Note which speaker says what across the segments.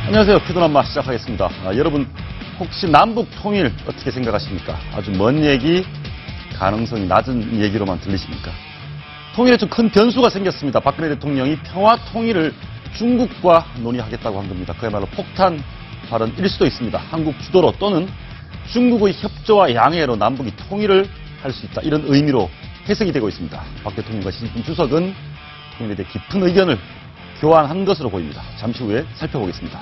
Speaker 1: 안녕하세요. 피도남마 시작하겠습니다. 여러분 혹시 남북 통일 어떻게 생각하십니까? 아주 먼 얘기, 가능성이 낮은 얘기로만 들리십니까? 통일에 좀 큰 변수가 생겼습니다. 박근혜 대통령이 평화 통일을 중국과 논의하겠다고 한 겁니다. 그야말로 폭탄 발언일 수도 있습니다. 한국 주도로 또는 중국의 협조와 양해로 남북이 통일을 할 수 있다. 이런 의미로 해석이 되고 있습니다. 박 대통령과 시진핑 주석은 통일에 대해 깊은 의견을 교환한 것으로 보입니다. 잠시 후에 살펴보겠습니다.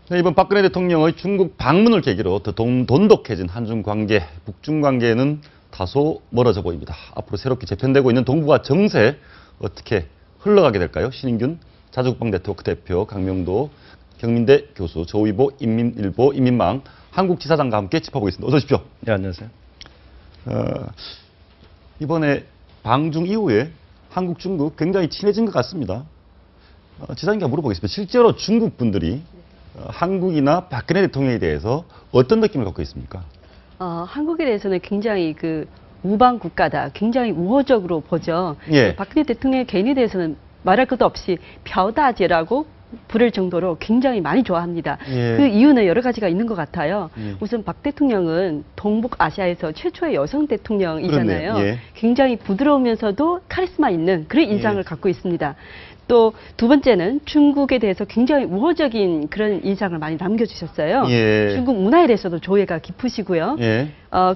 Speaker 1: 네, 이번 박근혜 대통령의 중국 방문을 계기로 더 돈독해진 한중 관계, 북중 관계는 다소 멀어져 보입니다. 앞으로 새롭게 재편되고 있는 동북아 정세 어떻게 흘러가게 될까요? 신인균 자주국방 네트워크 대표, 강명도 경민대 교수, 조의보 인민일보 인민망 한국지사장과 함께 짚어보겠습니다. 어서 오십시오.
Speaker 2: 네, 안녕하세요.
Speaker 1: 이번에 방중 이후에 한국, 중국 굉장히 친해진 것 같습니다. 지사님께 물어보겠습니다. 실제로 중국 분들이 한국이나 박근혜 대통령에 대해서 어떤 느낌을 갖고 있습니까?
Speaker 3: 한국에 대해서는 굉장히 우방 국가다, 굉장히 우호적으로 보죠.
Speaker 1: 예.
Speaker 3: 박근혜 대통령의 개인에 대해서는 말할 것도 없이 벼다제라고 부를 정도로 굉장히 많이 좋아합니다.
Speaker 1: 예.
Speaker 3: 그 이유는 여러 가지가 있는 것 같아요.
Speaker 1: 예.
Speaker 3: 우선 박 대통령은 동북아시아에서 최초의 여성 대통령이잖아요.
Speaker 1: 그렇네요. 예.
Speaker 3: 굉장히 부드러우면서도 카리스마 있는 그런 인상을
Speaker 1: 예.
Speaker 3: 갖고 있습니다. 또 두 번째는 중국에 대해서 굉장히 우호적인 그런 인상을 많이 남겨주셨어요.
Speaker 1: 예.
Speaker 3: 중국 문화에 대해서도 조예가 깊으시고요.
Speaker 1: 예.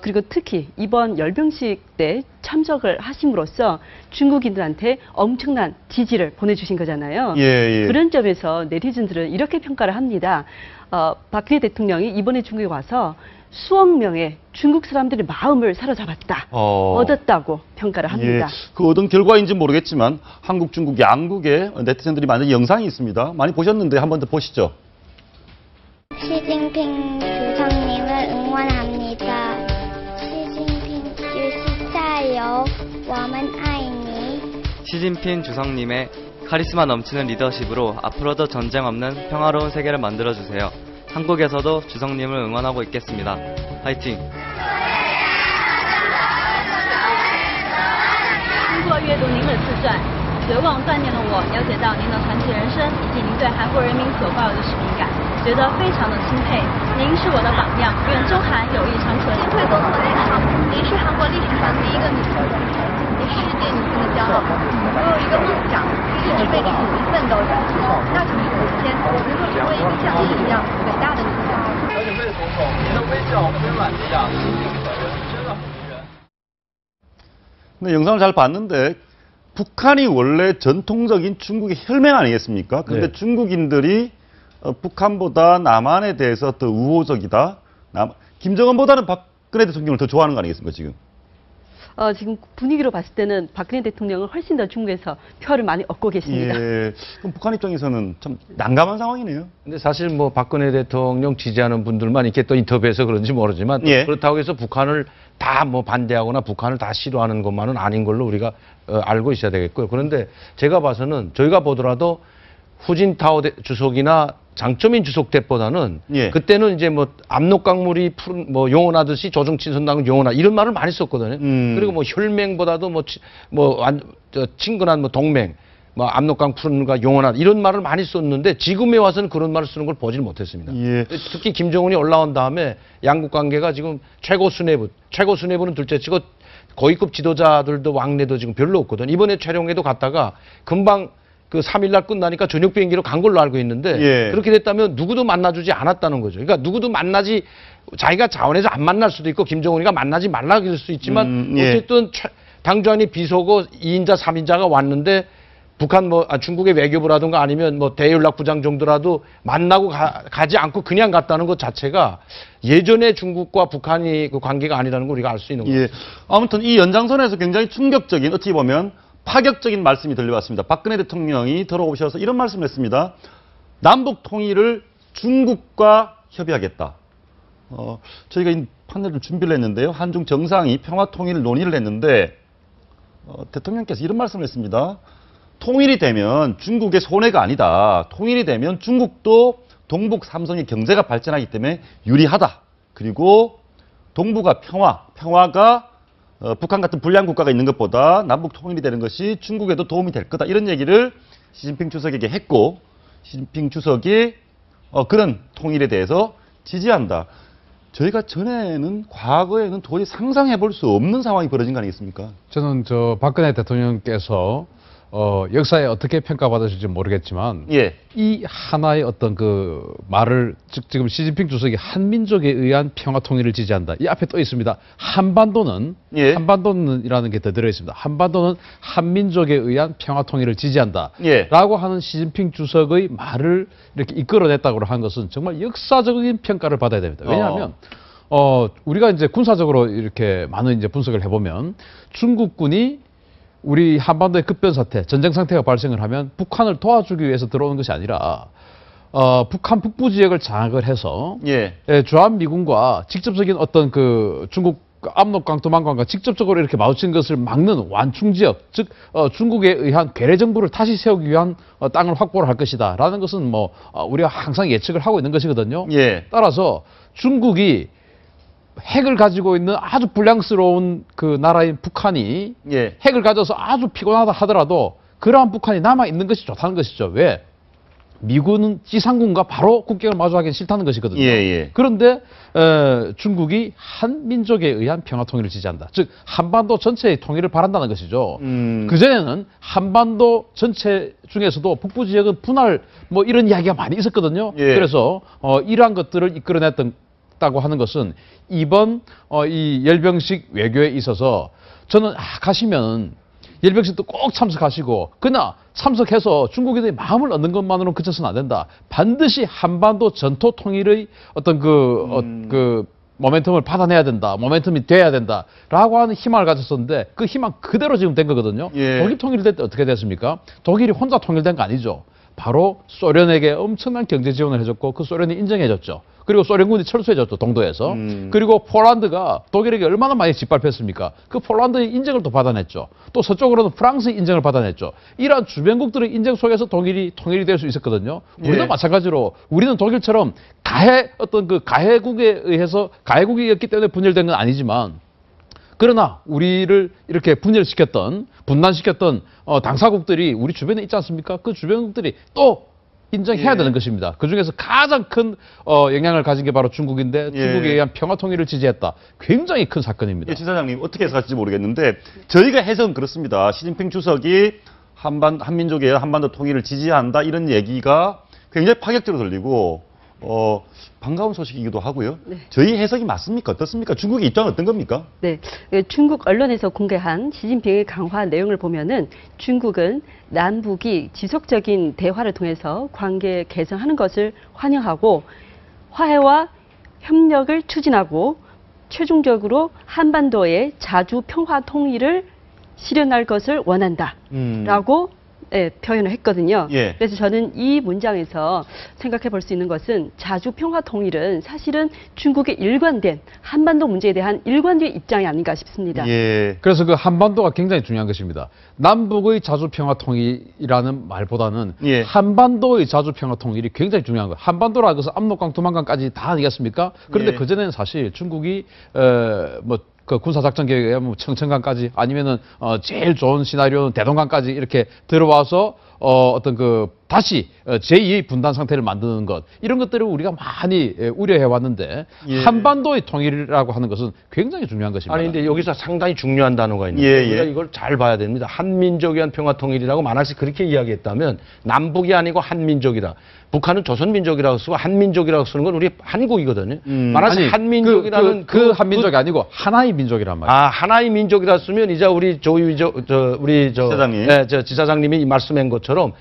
Speaker 3: 그리고 특히 이번 열병식 때 참석을 하심으로써 중국인들한테 엄청난 지지를 보내주신 거잖아요.
Speaker 1: 예.
Speaker 3: 그런 점에서 네티즌들은 이렇게 평가를 합니다. 박근혜 대통령이 이번에 중국에 와서 수억 명의 중국 사람들의 마음을 사로잡았다, 얻었다고 평가를 합니다.
Speaker 1: 예, 그 얻은 결과인지 모르겠지만 한국, 중국 양국의 네티즌들이 만든 영상이 있습니다. 많이 보셨는데 한 번 더 보시죠.
Speaker 4: 시진핑 주석님을 응원합니다. 시진핑 주석加油, 我们爱你.
Speaker 5: 시진핑 주석님의 카리스마 넘치는 리더십으로 앞으로도 전쟁 없는 평화로운 세계를 만들어주세요. 한국에서도 주석님을 응원하고 있겠습니다. 화이팅!
Speaker 6: 经过阅读您的自传，绝望锻炼了我了解到您的传奇人生以及您对韩国人民所抱有的使命感，觉得非常的钦佩。您是我的榜样，愿中韩友谊长存。金惠总统您好，您是韩国历史上第一个女总统，您是世界女性的骄傲。我有一个梦想，是一直为之努力奋斗着，那就是有一天能够成为一个像您一样伟大的女性。
Speaker 7: 而且魏总统，您的微笑温婉的样，亲近可人，真的很迷人。
Speaker 1: 네, 영상을 잘 봤는데 북한이 원래 전통적인 중국의 혈맹 아니겠습니까? 그런데
Speaker 2: 네.
Speaker 1: 중국인들이 북한보다 남한에 대해서 더 우호적이다. 김정은보다는 박근혜 대통령을 더 좋아하는 거 아니겠습니까, 지금?
Speaker 3: 지금 분위기로 봤을 때는 박근혜 대통령을 훨씬 더 중국에서 표를 많이 얻고 계십니다.
Speaker 1: 예. 그럼 북한 입장에서는 참 난감한 상황이네요.
Speaker 2: 근데 사실 뭐 박근혜 대통령 지지하는 분들만 이렇게 또 인터뷰해서 그런지 모르지만
Speaker 1: 예.
Speaker 2: 그렇다고 해서 북한을 다 뭐 반대하거나 북한을 다 싫어하는 것만은 아닌 걸로 우리가 알고 있어야 되겠고요. 그런데 제가 봐서는 저희가 보더라도 후진타오 주석이나 장쩌민 주석 때보다는
Speaker 1: 예.
Speaker 2: 그때는 이제 뭐 압록강물이 푸른 뭐 용언하듯이 조정친선당은 용언하 이런 말을 많이 썼거든요. 그리고 뭐 혈맹보다도 친근한 뭐 동맹, 뭐 압록강 푸른가 용언하 이런 말을 많이 썼는데 지금에 와서는 그런 말을 쓰는 걸 보질 못했습니다.
Speaker 1: 예.
Speaker 2: 특히 김정은이 올라온 다음에 양국 관계가 지금 최고 수뇌부는 둘째치고 고위급 지도자들도 왕래도 지금 별로 없거든. 이번에 촬영회도 갔다가 금방 그 3일날 끝나니까 저녁 비행기로 간 걸로 알고 있는데
Speaker 1: 예.
Speaker 2: 그렇게 됐다면 누구도 만나주지 않았다는 거죠. 그러니까 누구도 만나지 자기가 자원해서 안 만날 수도 있고 김정은이가 만나지 말라 그럴 수 있지만
Speaker 1: 예.
Speaker 2: 어쨌든 당주안이 비서고 2인자, 3인자가 왔는데 북한 중국의 외교부라든가 아니면 뭐 대연락부장 정도라도 만나고 가지 않고 그냥 갔다는 것 자체가 예전에 중국과 북한이 그 관계가 아니라는 걸 우리가 알 수 있는 거죠.
Speaker 1: 예. 아무튼 이 연장선에서 굉장히 충격적인 어떻게 보면 파격적인 말씀이 들려왔습니다. 박근혜 대통령이 들어오셔서 이런 말씀을 했습니다. 남북 통일을 중국과 협의하겠다. 저희가 이 판넬을 준비를 했는데요. 한중 정상이 평화 통일 논의를 했는데 대통령께서 이런 말씀을 했습니다. 통일이 되면 중국의 손해가 아니다. 통일이 되면 중국도 동북 삼성의 경제가 발전하기 때문에 유리하다. 그리고 동북아 평화가 북한 같은 불량 국가가 있는 것보다 남북 통일이 되는 것이 중국에도 도움이 될 거다. 이런 얘기를 시진핑 주석에게 했고 시진핑 주석이 그런 통일에 대해서 지지한다. 저희가 과거에는 도저히 상상해 볼 수 없는 상황이 벌어진 거 아니겠습니까?
Speaker 8: 저는 박근혜 대통령께서 역사에 어떻게 평가받으실지 모르겠지만
Speaker 1: 예.
Speaker 8: 이 하나의 어떤 그 말을 지금 시진핑 주석이 한민족에 의한 평화 통일을 지지한다. 이 앞에 또 있습니다. 한반도는이라는 게 더 들어 있습니다. 한반도는 한민족에 의한 평화 통일을 지지한다.
Speaker 1: 예.
Speaker 8: 라고 하는 시진핑 주석의 말을 이렇게 이끌어냈다고 하는 것은 정말 역사적인 평가를 받아야 됩니다. 왜냐하면 우리가 이제 군사적으로 이렇게 많은 이제 분석을 해보면 중국군이 우리 한반도의 급변 사태, 전쟁 상태가 발생을 하면 북한을 도와주기 위해서 들어오는 것이 아니라 북한 북부 지역을 장악을 해서 주한미군과 직접적인 어떤 그 중국 압록강, 도만강과 직접적으로 이렇게 마주친 것을 막는 완충 지역, 즉 중국에 의한 괴뢰 정부를 다시 세우기 위한 땅을 확보를 할 것이다라는 것은 우리가 항상 예측을 하고 있는 것이거든요. 따라서 중국이 핵을 가지고 있는 아주 불량스러운 그 나라인 북한이 핵을 가져서 아주 피곤하다 하더라도 그러한 북한이 남아있는 것이 좋다는 것이죠. 왜? 미군은 지상군과 바로 국경을 마주하기는 싫다는 것이거든요. 그런데 중국이 한민족에 의한 평화 통일을 지지한다. 즉 한반도 전체의 통일을 바란다는 것이죠. 그전에는 한반도 전체 중에서도 북부 지역은 분할 이런 이야기가 많이 있었거든요. 그래서 이러한 것들을 이끌어냈다고 하는 것은 이번 이 열병식 외교에 있어서 저는 가시면 열병식도 꼭 참석하시고 그러나 참석해서 중국인들의 마음을 얻는 것만으로는 그쳐서는 안 된다. 반드시 한반도 전토 통일의 어떤 그 모멘텀을 받아내야 된다. 모멘텀이 돼야 된다라고 하는 희망을 가졌었는데 그 희망 그대로 지금 된 거거든요. 독일 통일될 때 어떻게 됐습니까? 독일이 혼자 통일된 거 아니죠. 바로 소련에게 엄청난 경제 지원을 해줬고 그 소련이 인정해줬죠. 그리고 소련군이 철수해졌죠, 동도에서. 그리고 폴란드가 독일에게 얼마나 많이 짓밟혔습니까? 그 폴란드의 인정을 또 받아냈죠. 또 서쪽으로는 프랑스의 인정을 받아냈죠. 이러한 주변국들의 인정 속에서 통일이 될 수 있었거든요. 우리도 마찬가지로 우리는 독일처럼 가해국에 의해서 가해국이었기 때문에 분열된 건 아니지만 그러나 우리를 이렇게 분단시켰던 당사국들이 우리 주변에 있지 않습니까? 그 주변국들이 또 인정해야 되는 것입니다. 그중에서 가장 큰 영향을 가진 게 바로 중국인데 중국에 의한 평화 통일을 지지했다. 굉장히 큰 사건입니다.
Speaker 1: 지사장님 어떻게 해석하실지 모르겠는데 저희가 해석은 그렇습니다. 시진핑 주석이 한민족의 한반도 통일을 지지한다 이런 얘기가 굉장히 파격적으로 들리고 반가운 소식이기도 하고요. 저희 해석이 맞습니까? 어떻습니까? 중국의 입장은 어떤 겁니까?
Speaker 3: 네, 중국 언론에서 공개한 시진핑의 강화 내용을 보면은 중국은 남북이 지속적인 대화를 통해서 관계 개선하는 것을 환영하고 화해와 협력을 추진하고 최종적으로 한반도의 자주 평화 통일을 실현할 것을 원한다라고 표현을 했거든요. 그래서 저는 이 문장에서 생각해 볼 수 있는 것은 자주 평화 통일은 사실은 중국의 일관된 한반도 문제에 대한 일관된 입장이 아닌가 싶습니다.
Speaker 8: 그래서 그 한반도가 굉장히 중요한 것입니다. 남북의 자주 평화 통일이라는 말보다는 한반도의 자주 평화 통일이 굉장히 중요한 거예요. 한반도라 그래서 압록강, 두만강까지 다 아니겠습니까? 그런데 그전에는 사실 중국이 그 군사작전 계획에 의하면 청천강까지 아니면은 제일 좋은 시나리오는 대동강까지 이렇게 들어와서 어떤 다시 제2의 분단 상태를 만드는 것 이런 것들을 우리가 많이 우려해 왔는데 한반도의 통일이라고 하는 것은 굉장히 중요한 것입니다.
Speaker 2: 아니 근데 여기서 상당히 중요한 단어가 있는데 우리가 이걸 잘 봐야 됩니다. 한민족에 의한 평화 통일이라고 만약에 그렇게 이야기했다면 남북이 아니고 한민족이다. 북한은 조선민족이라고 쓰고 한민족이라고 쓰는 건 우리 한국이거든요. 만약에 한민족이라는
Speaker 8: 그 한민족이 아니고 하나의 민족이란 말이에요.
Speaker 2: 하나의 민족이라 쓰면 이제 우리
Speaker 1: 지사장님.
Speaker 2: 지사장님이 말씀한 것처럼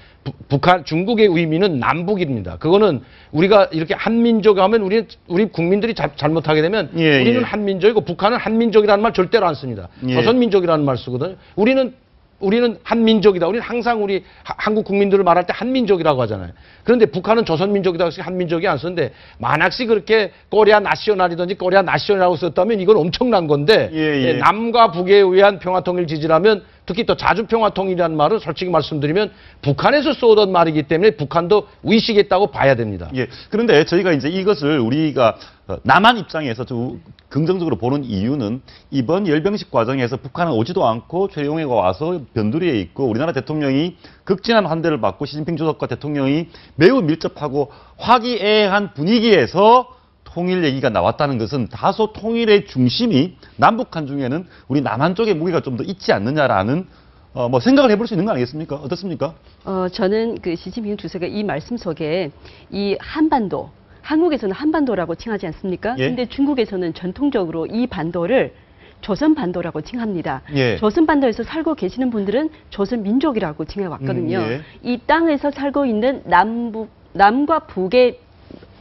Speaker 2: 중국의 의미는 남북입니다. 그거는 우리가 이렇게 한민족 하면 우리 국민들이 잘못하게 되면 우리는 한민족이고 북한은 한민족이라는 말 절대로 안 씁니다. 조선민족이라는 말 쓰거든요. 우리는 우리는 한민족이다. 우리는 항상 우리 한국 국민들을 말할 때 한민족이라고 하잖아요. 그런데 북한은 조선민족이라고 해서 한민족이 안 쓰는데 만약시 그렇게 코리아 나시오날이든지 코리아 나시오날이라고 썼다면 이건 엄청난 건데
Speaker 1: 예.
Speaker 2: 남과 북에 의한 평화통일 지지라면 특히 또 자주평화통일이라는 말은 솔직히 말씀드리면 북한에서 쏘던 말이기 때문에 북한도 의식했다고 봐야 됩니다.
Speaker 1: 예. 그런데 저희가 이제 이것을 우리가 남한 입장에서 좀 긍정적으로 보는 이유는 이번 열병식 과정에서 북한은 오지도 않고 최용해가 와서 변두리에 있고 우리나라 대통령이 극진한 환대를 받고 시진핑 주석과 대통령이 매우 밀접하고 화기애애한 분위기에서 통일 얘기가 나왔다는 것은 다소 통일의 중심이 남북한 중에는 우리 남한 쪽에 무게가 좀 더 있지 않느냐라는 뭐 생각을 해볼 수 있는 거 아니겠습니까? 어떻습니까?
Speaker 3: 저는 그 시진핑 주석의 이 말씀 속에 이 한반도, 한국에서는 한반도라고 칭하지 않습니까?
Speaker 1: 예.
Speaker 3: 근데 중국에서는 전통적으로 이 반도를 조선반도라고 칭합니다.
Speaker 1: 예.
Speaker 3: 조선반도에서 살고 계시는 분들은 조선민족이라고 칭해왔거든요.
Speaker 1: 예.
Speaker 3: 이 땅에서 살고 있는 남과 북의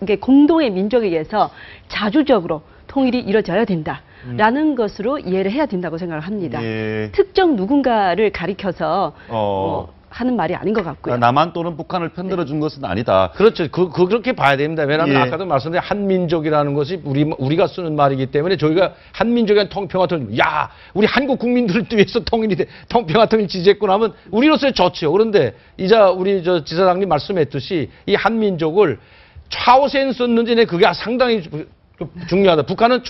Speaker 3: 이게 공동의 민족에 의해서 자주적으로 통일이 이루어져야 된다라는 것으로 이해를 해야 된다고 생각을 합니다.
Speaker 1: 예.
Speaker 3: 특정 누군가를 가리켜서 하는 말이 아닌 것 같고요.
Speaker 1: 남한 또는 북한을 편들어 준 것은 아니다.
Speaker 2: 그렇죠. 그렇게 봐야 됩니다. 왜냐하면
Speaker 1: 예.
Speaker 2: 아까도 말씀드린 한민족이라는 것이 우리가 쓰는 말이기 때문에 저희가 한민족의 평화통일, 야, 우리 한국 국민들을 위해서 평화통일 지지했고 나면 우리로서는 좋지요. 그런데 이제 우리 지사장님 말씀했듯이 이 한민족을 차오센 썼는지 그게 상당히 중요하다. 북한은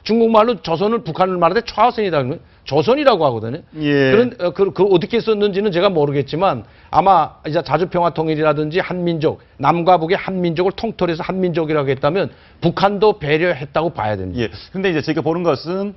Speaker 2: 중국말로 조선을 북한을 말할 때 차오센이라는 거예요. 조선이라고 하거든요.
Speaker 1: 예.
Speaker 2: 그 어떻게 썼는지는 제가 모르겠지만 아마 이제 자주평화통일이라든지 한민족, 남과 북의 한민족을 통틀어서 한민족이라고 했다면 북한도 배려했다고 봐야 됩니다.
Speaker 1: 예. 근데 이제 저희가 보는 것은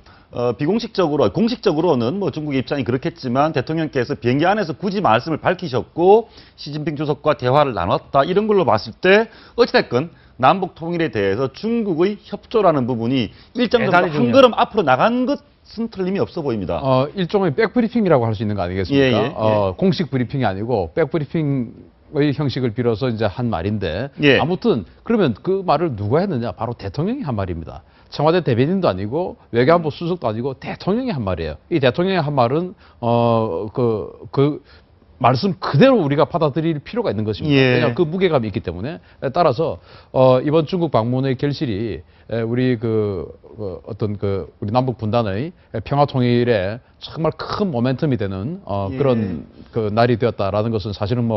Speaker 1: 비공식적으로, 공식적으로는 뭐 중국의 입장이 그렇겠지만 대통령께서 비행기 안에서 굳이 말씀을 밝히셨고 시진핑 주석과 대화를 나눴다 이런 걸로 봤을 때 어찌됐건 남북 통일에 대해서 중국의 협조라는 부분이 일정 정도 한 걸음 앞으로 나간 것은 틀림이 없어 보입니다.
Speaker 8: 일종의 백브리핑이라고 할 수 있는 거 아니겠습니까?
Speaker 1: 예.
Speaker 8: 공식 브리핑이 아니고 백브리핑의 형식을 빌어서 이제 한 말인데
Speaker 1: 예.
Speaker 8: 아무튼 그러면 그 말을 누가 했느냐? 바로 대통령이 한 말입니다. 청와대 대변인도 아니고 외교안보 수석도 아니고 대통령이 한 말이에요. 이 대통령이 한 말은 그 말씀 그대로 우리가 받아들일 필요가 있는 것입니다.
Speaker 1: 예.
Speaker 8: 왜냐하면 그 무게감이 있기 때문에 따라서 이번 중국 방문의 결실이 우리 우리 남북 분단의 평화 통일에 정말 큰 모멘텀이 되는 그런 그 날이 되었다라는 것은 사실은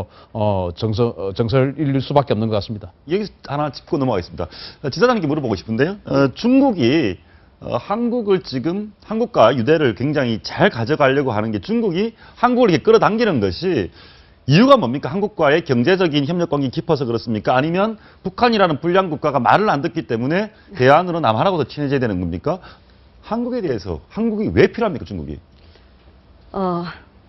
Speaker 8: 정설일 수밖에 없는 것 같습니다.
Speaker 1: 여기서 하나 짚고 넘어가겠습니다. 지사장님께 물어보고 싶은데요. 중국이 한국을 지금 한국과 유대를 굉장히 잘 가져가려고 하는 게 중국이 한국을 이렇게 끌어당기는 것이 이유가 뭡니까? 한국과의 경제적인 협력 관계가 깊어서 그렇습니까? 아니면 북한이라는 불량 국가가 말을 안 듣기 때문에 대안으로 남한하고 더 친해져야 되는 겁니까? 한국에 대해서 한국이 왜 필요합니까? 중국이?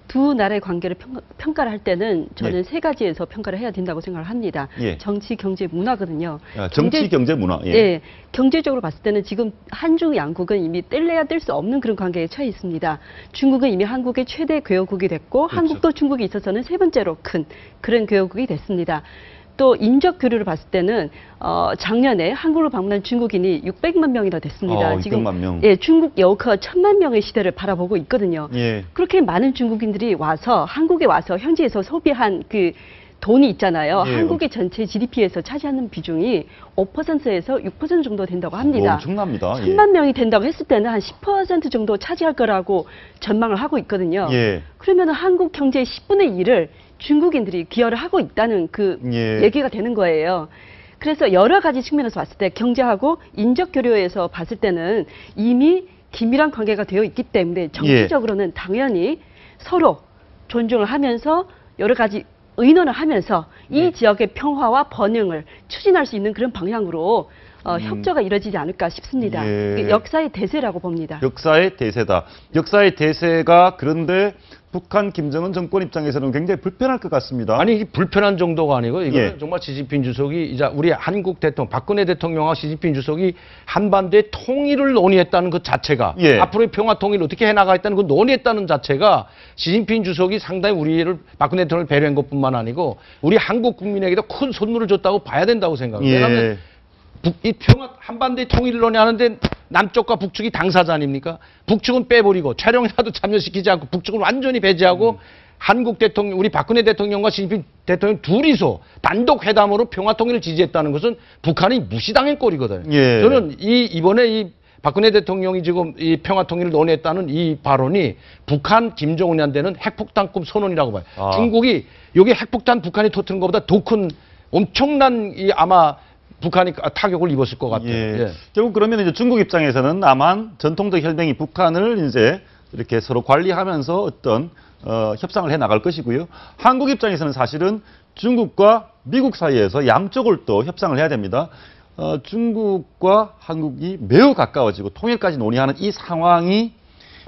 Speaker 3: 두 나라의 관계를 평가를 할 때는 저는
Speaker 1: 예.
Speaker 3: 세 가지에서 평가를 해야 된다고 생각을 합니다.
Speaker 1: 예.
Speaker 3: 정치, 경제, 문화거든요.
Speaker 1: 정치, 경제, 문화. 예.
Speaker 3: 예, 경제적으로 봤을 때는 지금 한중 양국은 이미 뗄래야 뗄 수 없는 그런 관계에 처해 있습니다. 중국은 이미 한국의 최대 교역국이 됐고
Speaker 1: 그렇죠.
Speaker 3: 한국도 중국에 있어서는 세 번째로 큰 그런 교역국이 됐습니다. 또 인적 교류를 봤을 때는 작년에 한국을 방문한 중국인이 600만 명이나 됐습니다.
Speaker 1: 600만 명.
Speaker 3: 예, 중국 여커 1000만 명의 시대를 바라보고 있거든요.
Speaker 1: 예.
Speaker 3: 그렇게 많은 중국인들이 와서 한국에 와서 현지에서 소비한 그 돈이 있잖아요.
Speaker 1: 예.
Speaker 3: 한국의 전체 GDP에서 차지하는 비중이 5%에서 6% 정도 된다고 합니다.
Speaker 1: 엄청납니다.
Speaker 3: 1000만 명이 된다고 했을 때는 한 10% 정도 차지할 거라고 전망을 하고 있거든요.
Speaker 1: 예.
Speaker 3: 그러면 한국 경제의 10분의 1을 중국인들이 기여를 하고 있다는 그
Speaker 1: 예.
Speaker 3: 얘기가 되는 거예요. 그래서 여러 가지 측면에서 봤을 때 경제하고 인적 교류에서 봤을 때는 이미 긴밀한 관계가 되어 있기 때문에 정치적으로는 당연히 서로 존중을 하면서 여러 가지 의논을 하면서 이 지역의 평화와 번영을 추진할 수 있는 그런 방향으로 협조가 이루어지지 않을까 싶습니다.
Speaker 1: 예.
Speaker 3: 역사의 대세라고 봅니다.
Speaker 1: 역사의 대세다. 역사의 대세가 그런데 북한 김정은 정권 입장에서는 굉장히 불편할 것 같습니다.
Speaker 2: 아니 이게 불편한 정도가 아니고 이거는
Speaker 1: 예.
Speaker 2: 정말 시진핑 주석이 이제 우리 한국 대통령 박근혜 대통령과 시진핑 주석이 한반도의 통일을 논의했다는 것 자체가
Speaker 1: 예.
Speaker 2: 앞으로의 평화 통일을 어떻게 해나가겠다는 그 논의했다는 자체가 시진핑 주석이 상당히 우리를 박근혜 대통령을 배려한 것뿐만 아니고 우리 한국 국민에게도 큰 선물을 줬다고 봐야 된다고 생각합니다.
Speaker 1: 예.
Speaker 2: 왜냐하면 한반도의 통일을 논의하는데 남쪽과 북측이 당사자 아닙니까? 북측은 빼버리고 촬영이라도 참여시키지 않고 북측은 완전히 배제하고 한국 대통령, 우리 박근혜 대통령과 시진핑 대통령 둘이서 단독 회담으로 평화통일을 지지했다는 것은 북한이 무시당할 꼴이거든요.
Speaker 1: 예.
Speaker 2: 저는 이번에 이 박근혜 대통령이 지금 이 평화통일을 논의했다는 이 발언이 북한 김정은한테는 핵폭탄급 선언이라고 봐요.
Speaker 1: 아.
Speaker 2: 중국이 여기 핵폭탄 북한이 터뜨린 것보다 더 큰 엄청난 이 아마 북한이 타격을 입었을 것 같아요.
Speaker 1: 예.
Speaker 2: 예.
Speaker 1: 결국 그러면 이제 중국 입장에서는 남한 전통적 혈맹이 북한을 이제 이렇게 서로 관리하면서 어떤 협상을 해 나갈 것이고요. 한국 입장에서는 사실은 중국과 미국 사이에서 양쪽을 또 협상을 해야 됩니다. 중국과 한국이 매우 가까워지고 통일까지 논의하는 이 상황이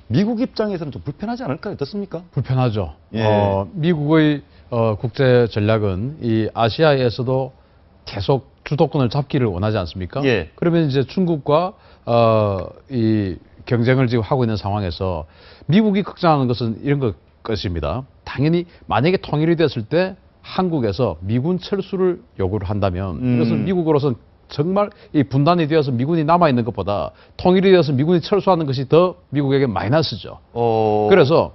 Speaker 1: 미국 입장에서는 좀 불편하지 않을까요? 어떻습니까?
Speaker 8: 불편하죠.
Speaker 1: 예.
Speaker 8: 미국의 국제 전략은 이 아시아에서도 계속 주도권을 잡기를 원하지 않습니까?
Speaker 1: 예.
Speaker 8: 그러면 이제 중국과 이 경쟁을 지금 하고 있는 상황에서 미국이 걱정하는 것은 이런 것입니다. 당연히 만약에 통일이 됐을 때 한국에서 미군 철수를 요구를 한다면 이것은 미국으로서는 정말 이 분단이 되어서 미군이 남아있는 것보다 통일이 되어서 미군이 철수하는 것이 더 미국에게 마이너스죠. 그래서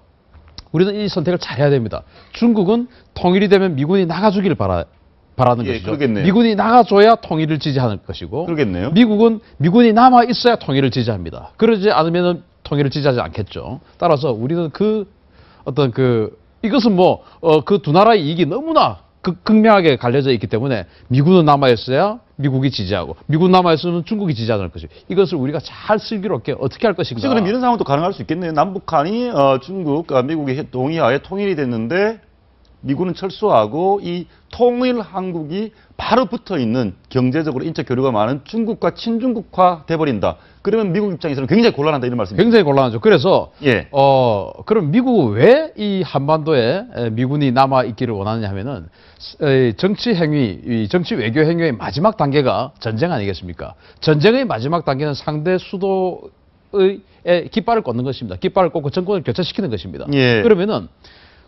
Speaker 8: 우리는 이 선택을 잘해야 됩니다. 중국은 통일이 되면 미군이 나가주기를 바라는
Speaker 1: 예,
Speaker 8: 것이죠.
Speaker 1: 그러겠네요.
Speaker 8: 미군이 나가줘야 통일을 지지하는 것이고
Speaker 1: 그러겠네요.
Speaker 8: 미국은 미군이 남아있어야 통일을 지지합니다. 그러지 않으면 통일을 지지하지 않겠죠. 따라서 우리는 이것은 그 두 나라의 이익이 너무나 극명하게 갈려져 있기 때문에 미군은 남아있어야 미국이 지지하고 미군 남아있으면 중국이 지지하는 것이고 이것을 우리가 잘 슬기롭게 어떻게 할 것인가.
Speaker 1: 혹시 그럼 이런 상황도 가능할 수 있겠네요. 남북한이 중국과 미국의 동의하에 통일이 됐는데 미군은 철수하고 이 통일 한국이 바로 붙어 있는 경제적으로 인적 교류가 많은 중국과 친중국화 돼버린다. 그러면 미국 입장에서는 굉장히 곤란하다 이런 말씀이죠.
Speaker 8: 굉장히 곤란하죠. 그래서
Speaker 1: 예.
Speaker 8: 그럼 미국은 왜 이 한반도에 미군이 남아 있기를 원하느냐 하면은 정치 외교 행위의 마지막 단계가 전쟁 아니겠습니까? 전쟁의 마지막 단계는 상대 수도의 깃발을 꽂는 것입니다. 깃발을 꽂고 정권을 교체시키는 것입니다.
Speaker 1: 예.
Speaker 8: 그러면은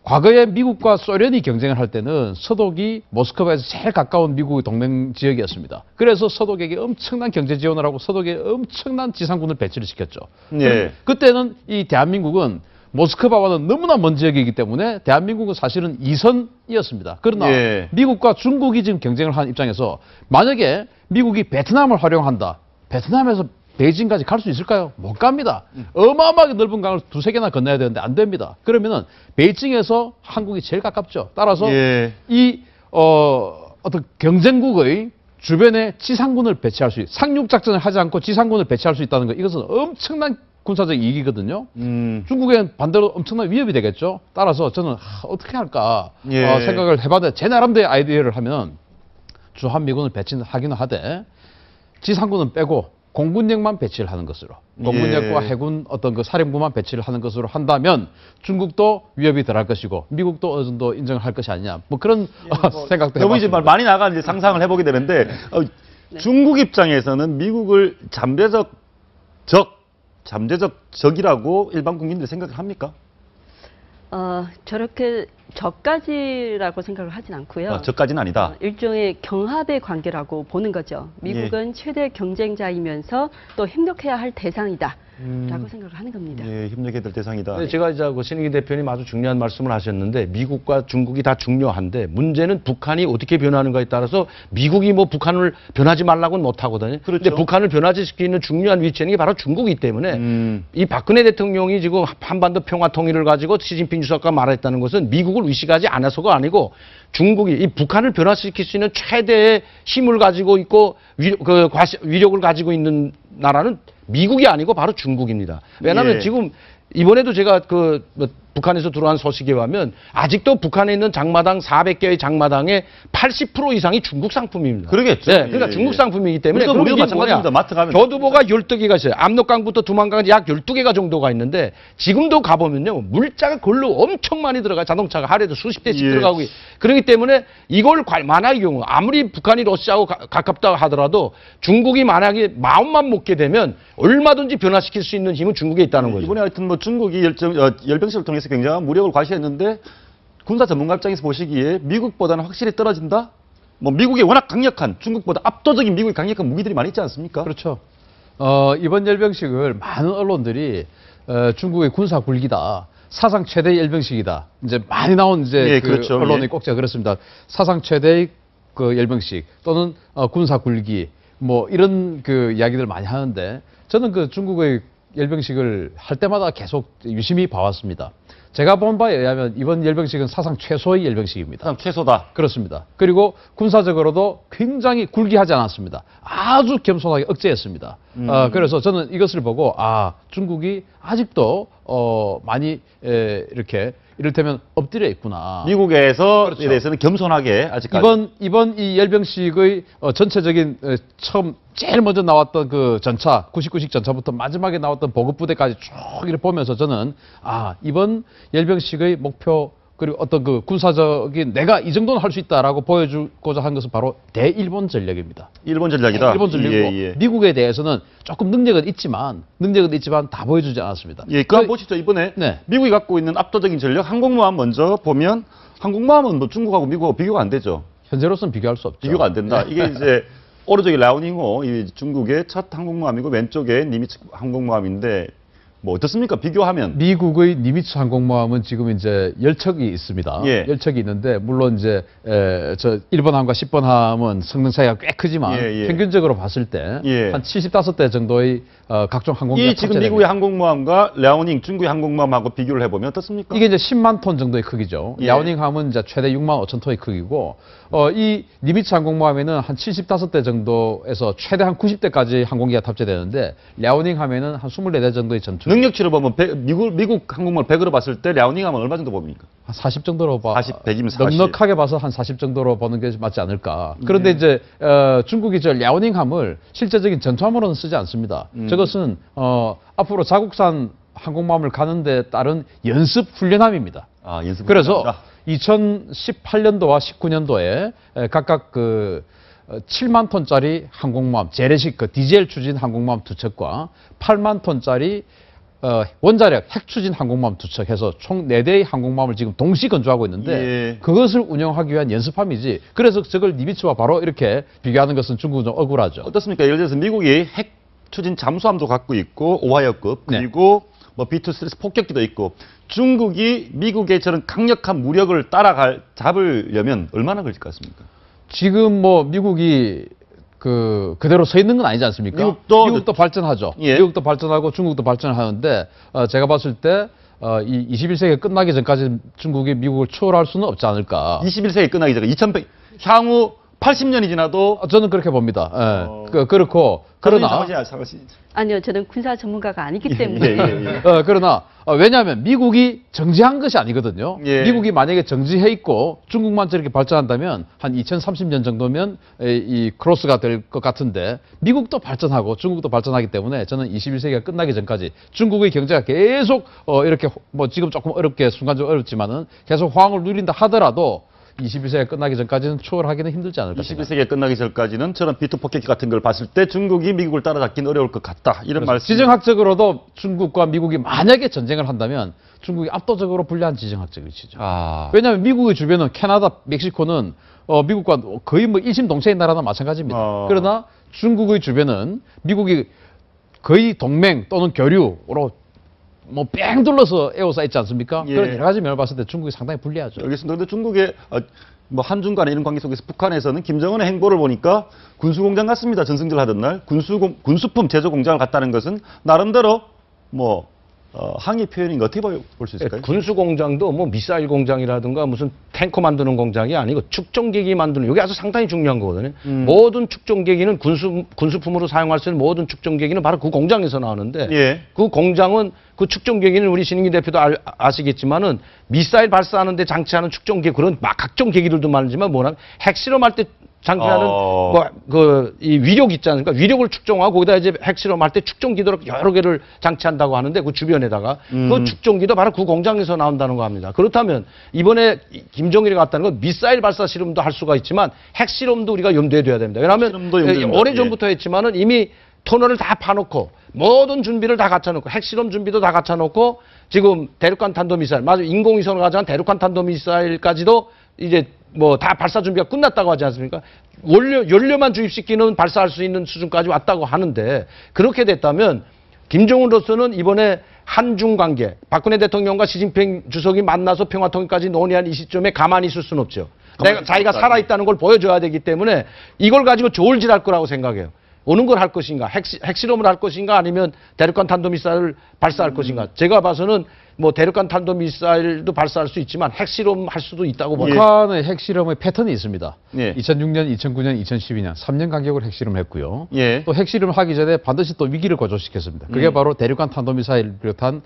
Speaker 8: 과거에 미국과 소련이 경쟁을 할 때는 서독이 모스크바에서 제일 가까운 미국의 동맹 지역이었습니다. 그래서 서독에게 엄청난 경제 지원을 하고 서독에 엄청난 지상군을 배치를 시켰죠.
Speaker 1: 예.
Speaker 8: 그때는 이 대한민국은 모스크바와는 너무나 먼 지역이기 때문에 대한민국은 사실은 2선이었습니다. 그러나
Speaker 1: 예.
Speaker 8: 미국과 중국이 지금 경쟁을 하는 입장에서 만약에 미국이 베트남을 활용한다. 베트남에서 베이징까지 갈 수 있을까요? 못 갑니다. 어마어마하게 넓은 강을 두세 개나 건너야 되는데 안 됩니다. 그러면은 베이징에서 한국이 제일 가깝죠. 따라서
Speaker 1: 예.
Speaker 8: 이 어떤 경쟁국의 주변에 지상군을 배치할 수 상륙작전을 하지 않고 지상군을 배치할 수 있다는 것 이것은 엄청난 군사적 이익이거든요. 중국에는 반대로 엄청난 위협이 되겠죠. 따라서 저는 어떻게 할까
Speaker 1: 예.
Speaker 8: 생각을 해봤는데 제 나름대로 아이디어를 하면 주한미군을 배치하기는 하되 지상군은 빼고 공군력만 배치를 하는 것으로 공군력과
Speaker 1: 예.
Speaker 8: 해군 어떤 그 사령부만 배치를 하는 것으로 한다면 중국도 위협이 덜할 것이고 미국도 어느 정도 인정을 할 것이 아니냐 뭐 그런 생각도
Speaker 1: 너무 이제
Speaker 8: 해봤습니다.
Speaker 1: 많이 나간 이제 상상을 해보게 되는데 중국 입장에서는 미국을 잠재적 적이라고 일반 국민들이 생각을 합니까?
Speaker 3: 저렇게 적까지라고 생각을 하진 않고요.
Speaker 1: 적까지는 아니다.
Speaker 3: 일종의 경합의 관계라고 보는 거죠. 미국은 최대 경쟁자이면서 또 협력해야 할 대상이다. 라고 생각을 하는 겁니다.
Speaker 1: 예, 협력해야 될 대상이다.
Speaker 2: 네, 제가 이제 신익희 대표님 아주 중요한 말씀을 하셨는데 미국과 중국이 다 중요한데 문제는 북한이 어떻게 변하는가에 따라서 미국이 뭐 북한을 변하지 말라고는 못하거든요.
Speaker 1: 그렇죠.
Speaker 2: 근데 북한을 변화시키는 중요한 위치에 있는 게 바로 중국이기 때문에 이 박근혜 대통령이 지금 한반도 평화 통일을 가지고 시진핑 주석과 말했다는 것은 미국을 의식하지 않아서가 아니고 중국이 이 북한을 변화시킬 수 있는 최대의 힘을 가지고 있고 위력을 가지고 있는 나라는 미국이 아니고 바로 중국입니다. 왜냐하면
Speaker 1: 예.
Speaker 2: 지금 이번에도 제가 북한에서 들어온 소식에 의하면 아직도 북한에 있는 장마당 400개의 장마당의 80% 이상이 중국 상품입니다.
Speaker 1: 그러겠죠.
Speaker 2: 네, 그러니까
Speaker 1: 예,
Speaker 2: 중국
Speaker 1: 예.
Speaker 2: 상품이기 때문에
Speaker 1: 우리도
Speaker 2: 그럼 이게
Speaker 1: 마찬가지입니다.
Speaker 2: 뭐냐?
Speaker 1: 마트 가면
Speaker 2: 교두보가 12개가 있어요. 압록강부터 두만강까지 약 12개가 정도가 있는데 지금도 가보면요. 물자가 걸로 엄청 많이 들어가요. 자동차가 하루에도 수십 대씩
Speaker 1: 예.
Speaker 2: 들어가고 그렇기 때문에 이걸 만약의 경우 아무리 북한이 러시아하고 가깝다 하더라도 중국이 만약에 마음만 먹게 되면 얼마든지 변화시킬 수 있는 힘은 중국에 있다는 거죠.
Speaker 1: 이번에 하여튼 뭐 중국이 열병식을 통해서 굉장한 무력을 과시했는데 군사 전문가 입장에서 보시기에 미국보다는 확실히 떨어진다? 뭐 미국이 워낙 강력한 중국보다 압도적인 미국의 강력한 무기들이 많이 있지 않습니까?
Speaker 8: 그렇죠. 이번 열병식을 많은 언론들이 중국의 군사 굴기다. 사상 최대의 열병식이다. 이제 많이 나온 이제
Speaker 1: 예,
Speaker 8: 그
Speaker 1: 그렇죠.
Speaker 8: 언론의
Speaker 1: 예.
Speaker 8: 꼭지가 그렇습니다. 사상 최대의 그 열병식 또는 군사 굴기 뭐 이런 그 이야기들 많이 하는데 저는 그 중국의 열병식을 할 때마다 계속 유심히 봐왔습니다. 제가 본 바에 의하면 이번 열병식은 사상 최소의 열병식입니다.
Speaker 1: 사상 최소다.
Speaker 8: 그렇습니다. 그리고 군사적으로도 굉장히 굴기하지 않았습니다. 아주 겸손하게 억제했습니다. 그래서 저는 이것을 보고 중국이 아직도 많이 이렇게 이를테면 엎드려 있구나.
Speaker 1: 미국에서
Speaker 8: 그렇죠.
Speaker 1: 에 대해서는 겸손하게 아직까지.
Speaker 8: 이번 이 열병식의 전체적인 처음 제일 먼저 나왔던 그 전차 99식 전차부터 마지막에 나왔던 보급 부대까지 쭉 이렇게 보면서 저는 이번 열병식의 목표 그리고 어떤 그 군사적인 내가 이 정도는 할 수 있다라고 보여주고자 한 것은 바로 대일본 전략입니다.
Speaker 1: 일본 전략이다.
Speaker 8: 일본 전략이고
Speaker 1: 예.
Speaker 8: 미국에 대해서는 조금 능력은 있지만 다 보여주지 않았습니다.
Speaker 1: 예, 그거 한번 보시죠. 이번에
Speaker 8: 네.
Speaker 1: 미국이 갖고 있는 압도적인 전력 항공모함 먼저 보면 항공모함은 뭐 중국하고 미국하고 비교가 안 되죠.
Speaker 8: 현재로서는 비교할 수 없죠.
Speaker 1: 비교가 안 된다. 이게 이제 오른쪽에 라오닝호 이 중국의 첫 항공모함이고 왼쪽에 니미츠 항공모함인데 뭐 어떻습니까? 비교하면
Speaker 8: 미국의 니미츠 항공모함은 지금 이제 10척이 있습니다.
Speaker 1: 예.
Speaker 8: 10척이 있는데 물론 이제 저 1번 함과 10번 함은 성능 차이가 꽤 크지만
Speaker 1: 예.
Speaker 8: 평균적으로 봤을 때
Speaker 1: 예.
Speaker 8: 한 75대 정도의 각종 항공기가
Speaker 1: 이 지금
Speaker 8: 탑재됩니다.
Speaker 1: 미국의 항공모함과 라오닝 중국의 항공모함하고 비교를 해보면 어떻습니까?
Speaker 8: 이게 이제 10만 톤 정도의 크기죠.
Speaker 1: 예.
Speaker 8: 야오닝함은 이제 최대 6만 5천 톤의 크기고, 이 니미츠 항공모함에는 한 75대 정도에서 최대 한 90대까지 항공기가 탑재되는데, 랴오닝함에는 한 24대 정도의 전투.
Speaker 1: 능력치로 보면 미국 항공모함을 100으로 봤을 때 라오닝함은 얼마 정도 봅니까?
Speaker 8: 한 40 정도로
Speaker 1: 40, 100이면 40.
Speaker 8: 넉넉하게 봐서 한 40 정도로 보는 게 맞지 않을까. 그런데 이제 중국이 저 랴오닝함을 실제적인 전투함으로는 쓰지 않습니다. 저것은 앞으로 자국산 항공모함을 가는 데 따른 연습 훈련함입니다.
Speaker 1: 연습
Speaker 8: 그래서
Speaker 1: 훈련합니다.
Speaker 8: 2018년도와 19년도에 각각 그 7만 톤짜리 항공모함, 재래식 그 디젤 추진 항공모함 2척과 8만 톤짜리 원자력 핵 추진 항공모함 2척 해서 총 4대의 항공모함을 지금 동시 건조하고 있는데
Speaker 1: 예.
Speaker 8: 그것을 운영하기 위한 연습함이지. 그래서 저걸 니미츠와 바로 이렇게 비교하는 것은 중국은 좀 억울하죠.
Speaker 1: 어떻습니까? 예를 들어서 미국이 핵 추진 잠수함도 갖고 있고 오하이어급
Speaker 8: 네.
Speaker 1: 그리고 뭐 B2 폭격기도 있고 중국이 미국의 저런 강력한 무력을 잡으려면 얼마나 걸릴 것 같습니까?
Speaker 8: 지금 뭐 미국이 그대로 서 있는 건 아니지 않습니까? 미국도 발전하죠.
Speaker 1: 예.
Speaker 8: 미국도 발전하고 중국도 발전을 하는데 제가 봤을 때 이 21세기 끝나기 전까지 중국이 미국을 초월할 수는 없지 않을까.
Speaker 1: 21세기 끝나기 전에 2100 향후 80년이 지나도
Speaker 8: 저는 그렇게 봅니다. 그렇고 그러나
Speaker 3: 아니요, 저는 군사 전문가가 아니기 때문에.
Speaker 8: 그러나 왜냐하면 미국이 정지한 것이 아니거든요.
Speaker 1: 예.
Speaker 8: 미국이 만약에 정지해 있고 중국만 저렇게 발전한다면 한 2030년 정도면 이 크로스가 될 것 같은데 미국도 발전하고 중국도 발전하기 때문에 저는 21세기가 끝나기 전까지 중국의 경제가 계속 이렇게 뭐 지금 조금 어렵게 순간적으로 어렵지만은 계속 호황을 누린다 하더라도 21세기가 끝나기 전까지는 초월하기는 힘들지 않을까 생각합니다.
Speaker 1: 21세기가 끝나기 전까지는 저런 B2 폭격기 같은 걸 봤을 때 중국이 미국을 따라잡기는 어려울 것 같다. 이런 말씀.
Speaker 8: 지정학적으로도 중국과 미국이 만약에 전쟁을 한다면 중국이 압도적으로 불리한 지정학적 위치죠. 왜냐하면 미국의 주변은 캐나다, 멕시코는 미국과 거의 뭐 일심동체인 나라나 마찬가지입니다. 그러나 중국의 주변은 미국이 거의 동맹 또는 교류로 뭐 뺑 둘러서 에워싸 있지 않습니까?
Speaker 1: 예.
Speaker 8: 그런 여러 가지 면을 봤을 때 중국이 상당히 불리하죠.
Speaker 1: 알겠습니다. 그런데 중국의 뭐 한중 간의 이런 관계 속에서 북한에서는 김정은의 행보를 보니까 군수공장 같습니다. 전승절 하던 날 군수품 제조 공장을 갔다는 것은 나름대로 뭐 항의 표현인 거 어떻게 볼 수 있을까요?
Speaker 2: 군수 공장도 뭐 미사일 공장이라든가 무슨 탱커 만드는 공장이 아니고 축전기기 만드는, 이게 아주 상당히 중요한 거거든요. 모든 축전기기는 군수품으로 사용할 수 있는 모든 축전기기는 바로 그 공장에서 나오는데
Speaker 1: 예.
Speaker 2: 그 공장은 그 축전기기는 우리 신인기 대표도 아시겠지만은 미사일 발사하는데 장치하는 축전기기, 그런 각종 기기들도 많지만 뭐냐 핵실험할 때 장치하는 이 위력 있지 않습니까? 위력을 측정하고 거기다 이제 핵실험할 때 축전기도 여러 개를 장치한다고 하는데 그 주변에다가 그 축전기도 바로 그 공장에서 나온다는 거 합니다. 그렇다면 이번에 김정일이 갔다는 건 미사일 발사 실험도 할 수가 있지만 핵실험도 우리가 염두에 둬야 됩니다. 왜냐하면 오래전부터 했지만은 이미 터널을 다 파놓고 모든 준비를 다 갖춰놓고 핵실험 준비도 다 갖춰놓고 지금 대륙간 탄도미사일, 맞아, 인공위성을 가져간 대륙간 탄도미사일까지도 이제 뭐 다 발사 준비가 끝났다고 하지 않습니까? 연료만 주입시키는 발사할 수 있는 수준까지 왔다고 하는데 그렇게 됐다면 김정은으로서는 이번에 한중 관계, 박근혜 대통령과 시진핑 주석이 만나서 평화통일까지 논의한 이 시점에 가만히 있을 수는 없죠. 자기가 살아있다는 걸 보여줘야 되기 때문에 이걸 가지고 저울질할 거라고 생각해요. 어느 걸 할 것인가, 핵실험을 할 것인가, 아니면 대륙간 탄도미사일을 발사할 것인가. 제가 봐서는 뭐 대륙간 탄도미사일도 발사할 수 있지만 핵실험 할 수도 있다고 봐요.
Speaker 8: 북한의 핵실험의 패턴이 있습니다.
Speaker 1: 예.
Speaker 8: 2006년, 2009년, 2012년 3년 간격으로 핵실험을 했고요.
Speaker 1: 예.
Speaker 8: 또 핵실험을 하기 전에 반드시 또 위기를 고조시켰습니다. 그게 바로 대륙간 탄도미사일 비롯한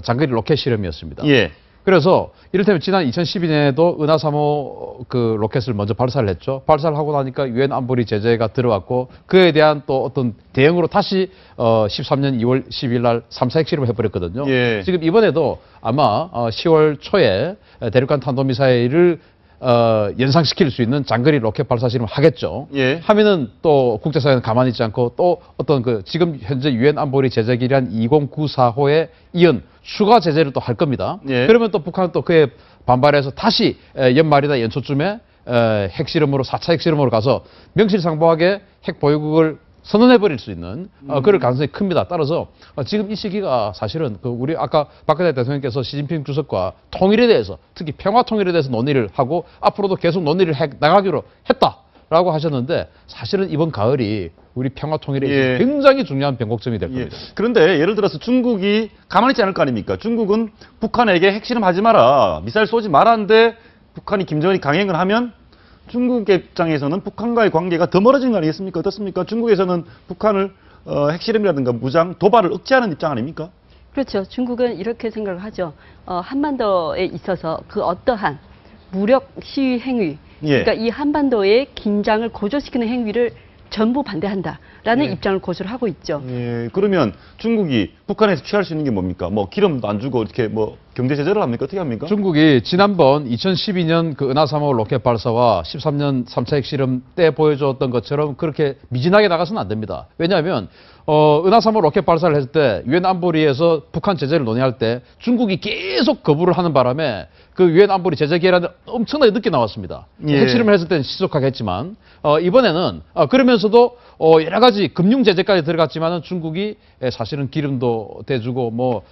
Speaker 8: 장거리 로켓 실험이었습니다.
Speaker 1: 예.
Speaker 8: 그래서 이를테면 지난 2012년에도 은하 3호 그 로켓을 먼저 발사를 했죠. 발사를 하고 나니까 유엔 안보리 제재가 들어왔고 그에 대한 또 어떤 대응으로 다시 13년 2월 10일 날 3차 핵실험을 해버렸거든요.
Speaker 1: 예.
Speaker 8: 지금 이번에도 아마 10월 초에 대륙간 탄도미사일을 연상시킬 수 있는 장거리 로켓 발사 실험을 하겠죠.
Speaker 1: 예.
Speaker 8: 하면은 또 국제사회는 가만히 있지 않고 또 어떤 그 지금 현재 유엔 안보리 제재기란 2094호에 이은 추가 제재를 또 할 겁니다.
Speaker 1: 예.
Speaker 8: 그러면 또 북한은 또 그에 반발해서 다시 연말이나 연초쯤에 핵실험으로 4차 핵실험으로 가서 명실상부하게 핵 보유국을 선언해버릴 수 있는 그럴 가능성이 큽니다. 따라서 지금 이 시기가 사실은 그 우리 아까 박근혜 대통령께서 시진핑 주석과 통일에 대해서 특히 평화 통일에 대해서 논의를 하고 앞으로도 계속 논의를 해 나가기로 했다라고 하셨는데 사실은 이번 가을이 우리 평화 통일에
Speaker 1: 예.
Speaker 8: 굉장히 중요한 변곡점이 될
Speaker 1: 예.
Speaker 8: 겁니다.
Speaker 1: 그런데 예를 들어서 중국이 가만히 있지 않을 거 아닙니까? 중국은 북한에게 핵실험하지 마라, 미사일 쏘지 마라는데 북한이 김정은이 강행을 하면 중국의 입장에서는 북한과의 관계가 더 멀어지는 거 아니겠습니까? 어떻습니까? 중국에서는 북한을 핵실험이라든가 무장, 도발을 억제하는 입장 아닙니까?
Speaker 3: 그렇죠. 중국은 이렇게 생각을 하죠. 한반도에 있어서 그 어떠한 무력 시위 행위,
Speaker 1: 예.
Speaker 3: 그러니까 이 한반도의 긴장을 고조시키는 행위를 전부 반대한다라는
Speaker 1: 예.
Speaker 3: 입장을 고수를 하고 있죠.
Speaker 1: 예, 그러면 중국이 북한에서 취할 수 있는 게 뭡니까? 뭐 기름도 안 주고 이렇게 뭐 경제 제재를 합니까? 어떻게 합니까?
Speaker 8: 중국이 지난번 2012년 그 은하 3호 로켓 발사와 13년 3차 핵실험 때 보여줬던 것처럼 그렇게 미진하게 나가서는 안 됩니다. 왜냐하면 은하 3호 로켓 발사를 했을 때 유엔 안보리에서 북한 제재를 논의할 때 중국이 계속 거부를 하는 바람에 그 유엔 안보리 제재 계란이 엄청나게 늦게 나왔습니다.
Speaker 1: 예.
Speaker 8: 핵실험을 했을 때는 신속하게 했지만 이번에는 그러면서도 여러 가지 금융 제재까지 들어갔지만은 중국이 사실은 기름도 대주고 뭐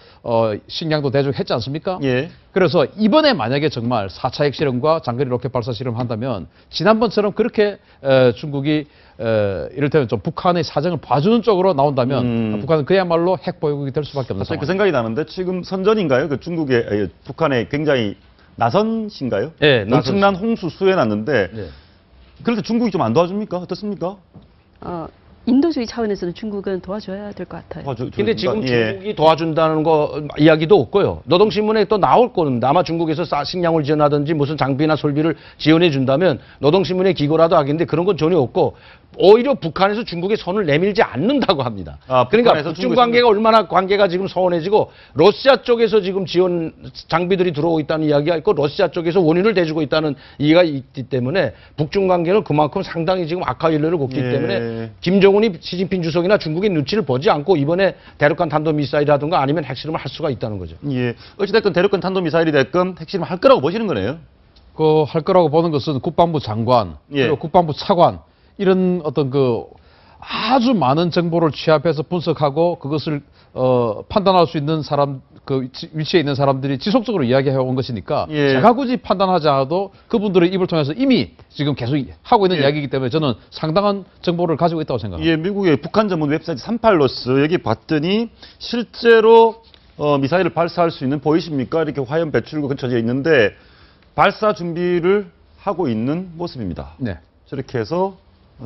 Speaker 8: 식량도 대주고 했지 않습니까?
Speaker 1: 예.
Speaker 8: 그래서 이번에 만약에 정말 4차 핵실험과 장거리 로켓 발사 실험을 한다면 지난번처럼 그렇게 중국이 이를테면 좀 북한의 사정을 봐주는 쪽으로 나온다면 북한은 그야말로 핵 보유국이 될 수밖에 없는
Speaker 1: 갑자기
Speaker 8: 상황.
Speaker 1: 그 생각이 나는데 지금 선전인가요? 그 중국의 북한에 굉장히 나선신가요?
Speaker 2: 예,
Speaker 1: 엄청난 홍수 수해놨는데
Speaker 2: 예.
Speaker 1: 그래서 중국이 좀 안 도와줍니까? 어떻습니까?
Speaker 3: 인도주의 차원에서는 중국은 도와줘야 될 것 같아요.
Speaker 2: 근데 지금
Speaker 1: 예.
Speaker 2: 중국이 도와준다는 거 이야기도 없고요. 노동신문에 또 나올 거는 아마 중국에서 식량을 지원하든지 무슨 장비나 설비를 지원해 준다면 노동신문에 기고라도 하겠는데 그런 건 전혀 없고 오히려 북한에서 중국에 손을 내밀지 않는다고 합니다. 그러니까
Speaker 1: 북한에서
Speaker 2: 북중 관계가 얼마나 관계가 지금 소원해지고 러시아 쪽에서 지금 지원 장비들이 들어오고 있다는 이야기가 있고 러시아 쪽에서 원인을 대주고 있다는 이해가 있기 때문에 북중 관계는 그만큼 상당히 지금 악화 일로를 걷기
Speaker 1: 예.
Speaker 2: 때문에 김정은이 시진핑 주석이나 중국의 눈치를 보지 않고 이번에 대륙간 탄도미사일이라든가 아니면 핵실험을 할 수가 있다는 거죠.
Speaker 1: 예. 어찌됐건 대륙간 탄도미사일이 됐건 핵실험 할 거라고 보시는 거네요.
Speaker 8: 그 할 거라고 보는 것은 국방부 장관
Speaker 1: 예.
Speaker 8: 그리고 국방부 차관 이런 어떤 그 아주 많은 정보를 취합해서 분석하고 그것을 판단할 수 있는 사람 그 위치에 있는 사람들이 지속적으로 이야기해 온 것이니까
Speaker 1: 예.
Speaker 8: 제가 굳이 판단하지 않아도 그분들의 입을 통해서 이미 지금 계속 하고 있는
Speaker 1: 예.
Speaker 8: 이야기이기 때문에 저는 상당한 정보를 가지고 있다고 생각합니다.
Speaker 1: 예, 미국의 북한 전문 웹사이트 38로스 여기 봤더니 실제로 미사일을 발사할 수 있는 보이십니까? 이렇게 화염 배출구 근처에 있는데 발사 준비를 하고 있는 모습입니다.
Speaker 8: 네.
Speaker 1: 저렇게 해서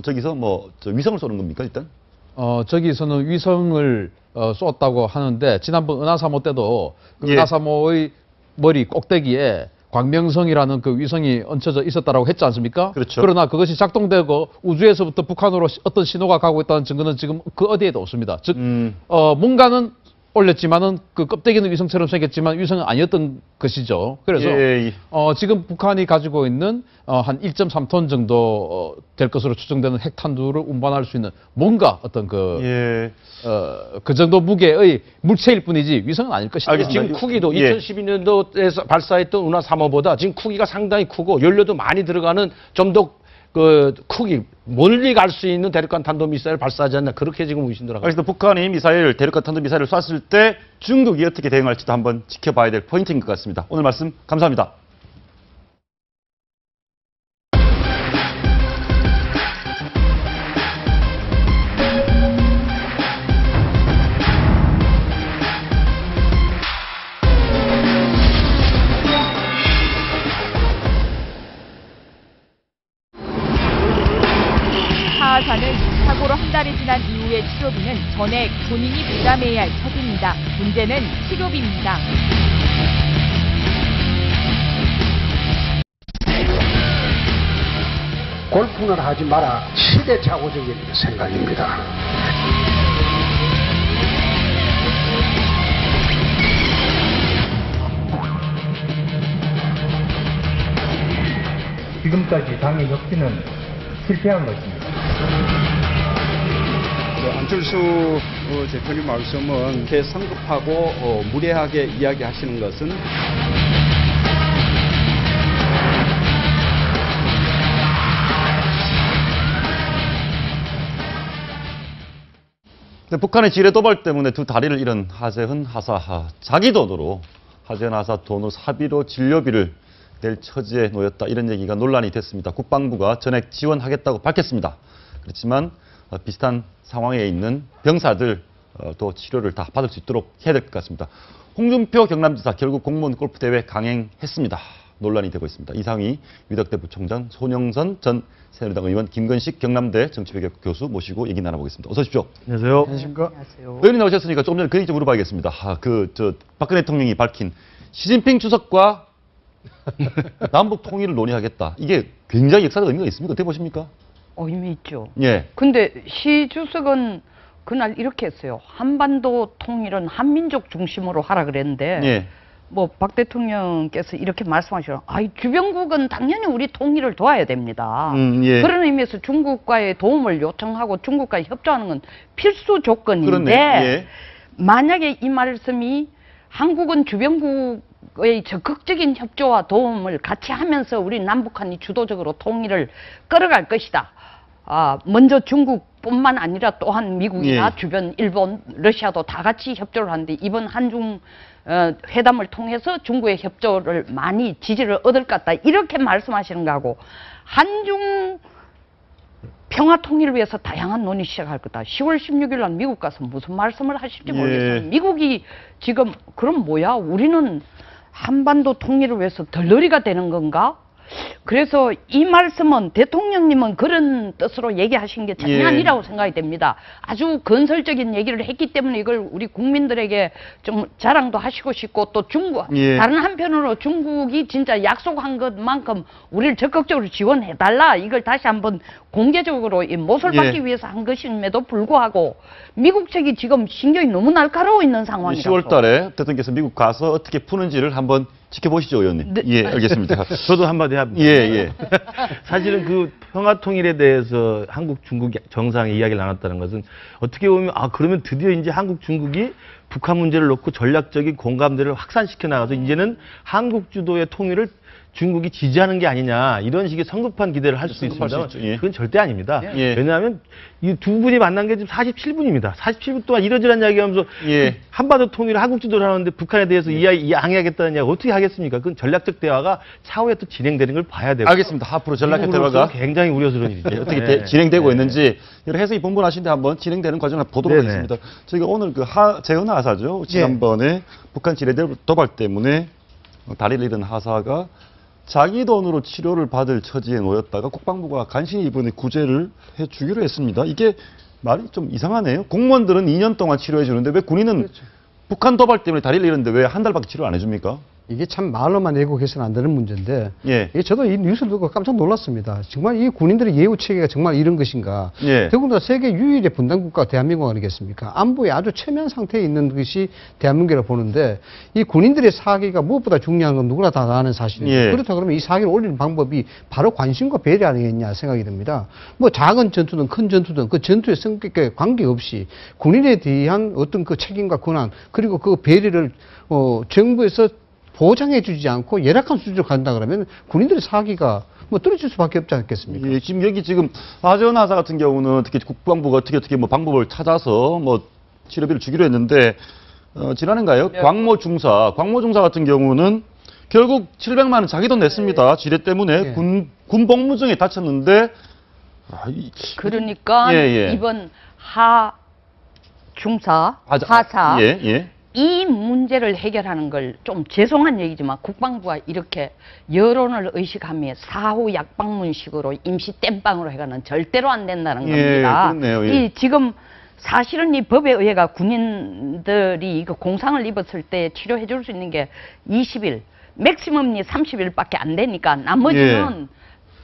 Speaker 1: 저기서 뭐 위성을 쏘는 겁니까 일단?
Speaker 8: 저기서는 위성을 쏘았다고 하는데 지난번 은하 3호 때도 그
Speaker 1: 예.
Speaker 8: 은하 3호의 머리 꼭대기에 광명성이라는 그 위성이 얹혀져 있었다라고 했지 않습니까?
Speaker 1: 그렇죠.
Speaker 8: 그러나 그것이 작동되고 우주에서부터 북한으로 어떤 신호가 가고 있다는 증거는 지금 그 어디에도 없습니다. 즉 뭔가는 올렸지만은 그 껍데기는 위성처럼 생겼지만 위성은 아니었던 것이죠. 그래서
Speaker 1: 예, 예.
Speaker 8: 지금 북한이 가지고 있는 한 1.3톤 정도 될 것으로 추정되는 핵탄두를 운반할 수 있는 뭔가 어떤 그 정도 무게의 물체일 뿐이지 위성은 아닐 것이다.
Speaker 2: 지금 쿠기도
Speaker 1: 예.
Speaker 2: 2012년도에서 발사했던 운하 3호보다 지금 쿠기가 상당히 크고 연료도 많이 들어가는 좀 더 그 크기 멀리 갈 수 있는 대륙간 탄도미사일을 발사하지 않나 그렇게 지금 의심들어가고.
Speaker 1: 그래서 북한이 미사일, 대륙간 탄도 미사일을 쐈을 때 중국이 어떻게 대응할지도 한번 지켜봐야 될 포인트인 것 같습니다. 오늘 말씀 감사합니다.
Speaker 9: 하하사는 사고로 한 달이 지난 이후의 치료비는 전액 본인이 부담해야 할 처지입니다. 문제는 치료비입니다.
Speaker 10: 골프는 하지 마라. 시대착오적인 생각입니다.
Speaker 11: 지금까지 당의 혁신은 실패한 것입니다.
Speaker 12: 안철수 대표님 말씀은 이렇게 성급하고 무례하게 이야기하시는 것은
Speaker 1: 북한의 지뢰 도발 때문에 두 다리를 잃은 하재헌 하사, 자기 돈으로 하재헌 하사 돈으로 사비로 진료비를 낼 처지에 놓였다, 이런 얘기가 논란이 됐습니다. 국방부가 전액 지원하겠다고 밝혔습니다. 그렇지만 비슷한 상황에 있는 병사들도 치료를 다 받을 수 있도록 해야 될 것 같습니다. 홍준표 경남지사 결국 공무원 골프대회 강행했습니다. 논란이 되고 있습니다. 이상희 위덕대 부총장, 손영선 전 새누리당 의원, 김건식 경남대 정치외교학 교수 모시고 얘기 나눠보겠습니다. 어서 오십시오.
Speaker 13: 안녕하세요.
Speaker 1: 안녕하십니까. 의원님 나오셨으니까 조금 전에 그 얘기 좀 물어봐야겠습니다. 박근혜 대통령이 밝힌 시진핑 주석과 남북 통일을 논의하겠다. 이게 굉장히 역사적 의미가 있습니까? 어떻게 보십니까?
Speaker 14: 의미 있죠.
Speaker 1: 예.
Speaker 14: 근데 시 주석은 그날 이렇게 했어요. 한반도 통일은 한민족 중심으로 하라 그랬는데,
Speaker 1: 예.
Speaker 14: 뭐 박 대통령께서 이렇게 말씀하시죠. 아이, 주변국은 당연히 우리 통일을 도와야 됩니다.
Speaker 1: 예.
Speaker 14: 그런 의미에서 중국과의 도움을 요청하고 중국과 협조하는 건 필수 조건인데,
Speaker 1: 예.
Speaker 14: 만약에 이 말씀이 한국은 주변국의 적극적인 협조와 도움을 같이 하면서 우리 남북한이 주도적으로 통일을 끌어갈 것이다. 먼저 중국뿐만 아니라 또한 미국이나
Speaker 1: 예.
Speaker 14: 주변 일본, 러시아도 다 같이 협조를 하는데 이번 한중 회담을 통해서 중국의 협조를 많이 지지를 얻을 것 같다. 이렇게 말씀하시는 거하고 한중 평화 통일을 위해서 다양한 논의 시작할 거다. 10월 16일 날 미국 가서 무슨 말씀을 하실지 모르겠어요.
Speaker 1: 예.
Speaker 14: 미국이 지금 그럼 뭐야? 우리는 한반도 통일을 위해서 덜러리가 되는 건가? 그래서 이 말씀은 대통령님은 그런 뜻으로 얘기하신 게 전혀
Speaker 1: 예.
Speaker 14: 아니라고 생각이 됩니다. 아주 건설적인 얘기를 했기 때문에 이걸 우리 국민들에게 좀 자랑도 하시고 싶고 또 중국,
Speaker 1: 예.
Speaker 14: 다른 한편으로 중국이 진짜 약속한 것만큼 우리를 적극적으로 지원해달라. 이걸 다시 한번 공개적으로 이 못을
Speaker 1: 예.
Speaker 14: 받기 위해서 한 것임에도 불구하고 미국 측이 지금 신경이 너무 날카로워 있는 상황이라서.
Speaker 1: 10월 달에 대통령께서 미국 가서 어떻게 푸는지를 한번 지켜보시죠, 의원님.
Speaker 14: 네.
Speaker 1: 예, 알겠습니다.
Speaker 13: 저도 한마디 합니다.
Speaker 1: 예, 예.
Speaker 13: 사실은 그 평화 통일에 대해서 한국, 중국 정상의 이야기를 나눴다는 것은 어떻게 보면 그러면 드디어 이제 한국, 중국이 북한 문제를 놓고 전략적인 공감대를 확산시켜 나가서 이제는 한국 주도의 통일을 중국이 지지하는 게 아니냐, 이런 식의 성급한 기대를 할 수 있습니다.
Speaker 1: 예.
Speaker 13: 그건 절대 아닙니다.
Speaker 1: 예.
Speaker 13: 왜냐하면 이 두 분이 만난 게 지금 47분입니다. 47분 동안 이러저런 이야기하면서
Speaker 1: 예.
Speaker 13: 한반도 통일을 한국 주도를 하는데 북한에 대해서 양해하겠다는 이야기 어떻게 하겠습니까? 그건 전략적 대화가 차후에 또 진행되는 걸 봐야 되고.
Speaker 1: 알겠습니다. 앞으로 전략적 대화가
Speaker 13: 굉장히 우려스러운 일이죠.
Speaker 1: 어떻게
Speaker 13: 네.
Speaker 1: 진행되고 있는지 여러 해석이 분분하신데 한번 진행되는 과정을 보도록
Speaker 13: 네네.
Speaker 1: 하겠습니다. 저희가 오늘 재헌 하사죠. 지난번에 북한 지뢰 도발 때문에 다리를 잃은 하사가 자기 돈으로 치료를 받을 처지에 놓였다가 국방부가 간신히 이번에 구제를 해주기로 했습니다. 이게 말이 좀 이상하네요. 공무원들은 2년 동안 치료해 주는데 왜 군인은 북한 도발 때문에 다리를 잃었는데 왜 한 달밖에 치료 안 해줍니까?
Speaker 15: 이게 참 말로만 애국해서는 안 되는 문제인데
Speaker 1: 예.
Speaker 15: 이게 저도 이 뉴스 듣고 깜짝 놀랐습니다. 정말 이 군인들의 예우 체계가 정말 이런 것인가.
Speaker 1: 예.
Speaker 15: 더군다나 세계 유일의 분단국가 대한민국 아니겠습니까? 안보에 아주 최면 상태에 있는 것이 대한민국이라고 보는데 이 군인들의 사기가 무엇보다 중요한 건 누구나 다 아는 사실입니다.
Speaker 1: 예.
Speaker 15: 그렇다 그러면 이 사기를 올리는 방법이 바로 관심과 배려 아니겠냐 생각이 듭니다. 뭐 작은 전투든 큰 전투든 그 전투의 성격에 관계없이 군인에 대한 어떤 그 책임과 권한 그리고 그 배려를 정부에서 보장해 주지 않고 열악한 수준으로 간다 그러면 군인들의 사기가 뭐 떨어질 수밖에 없지 않겠습니까?
Speaker 1: 예, 지금 여기 지금 하전하사 같은 경우는 특히 국방부가 어떻게 뭐 방법을 찾아서 뭐 치료비를 주기로 했는데 지난해인가요?
Speaker 14: 네.
Speaker 1: 광모 중사 같은 경우는 결국 700만 원 자기 돈 냈습니다. 지뢰 때문에 군 복무 중에 다쳤는데
Speaker 14: 그러니까 이번 하중사 하사 이 문제를 해결하는 걸 좀 죄송한 얘기지만 국방부가 이렇게 여론을 의식하며 사후 약방문식으로 임시 땜빵으로 해가는 절대로 안 된다는 겁니다.
Speaker 1: 그렇네요.
Speaker 14: 이 지금 사실은 이 법에 의해가 군인들이 이거 공상을 입었을 때 치료해 줄 수 있는 게 20일, 맥시멈이 30일밖에 안 되니까 나머지는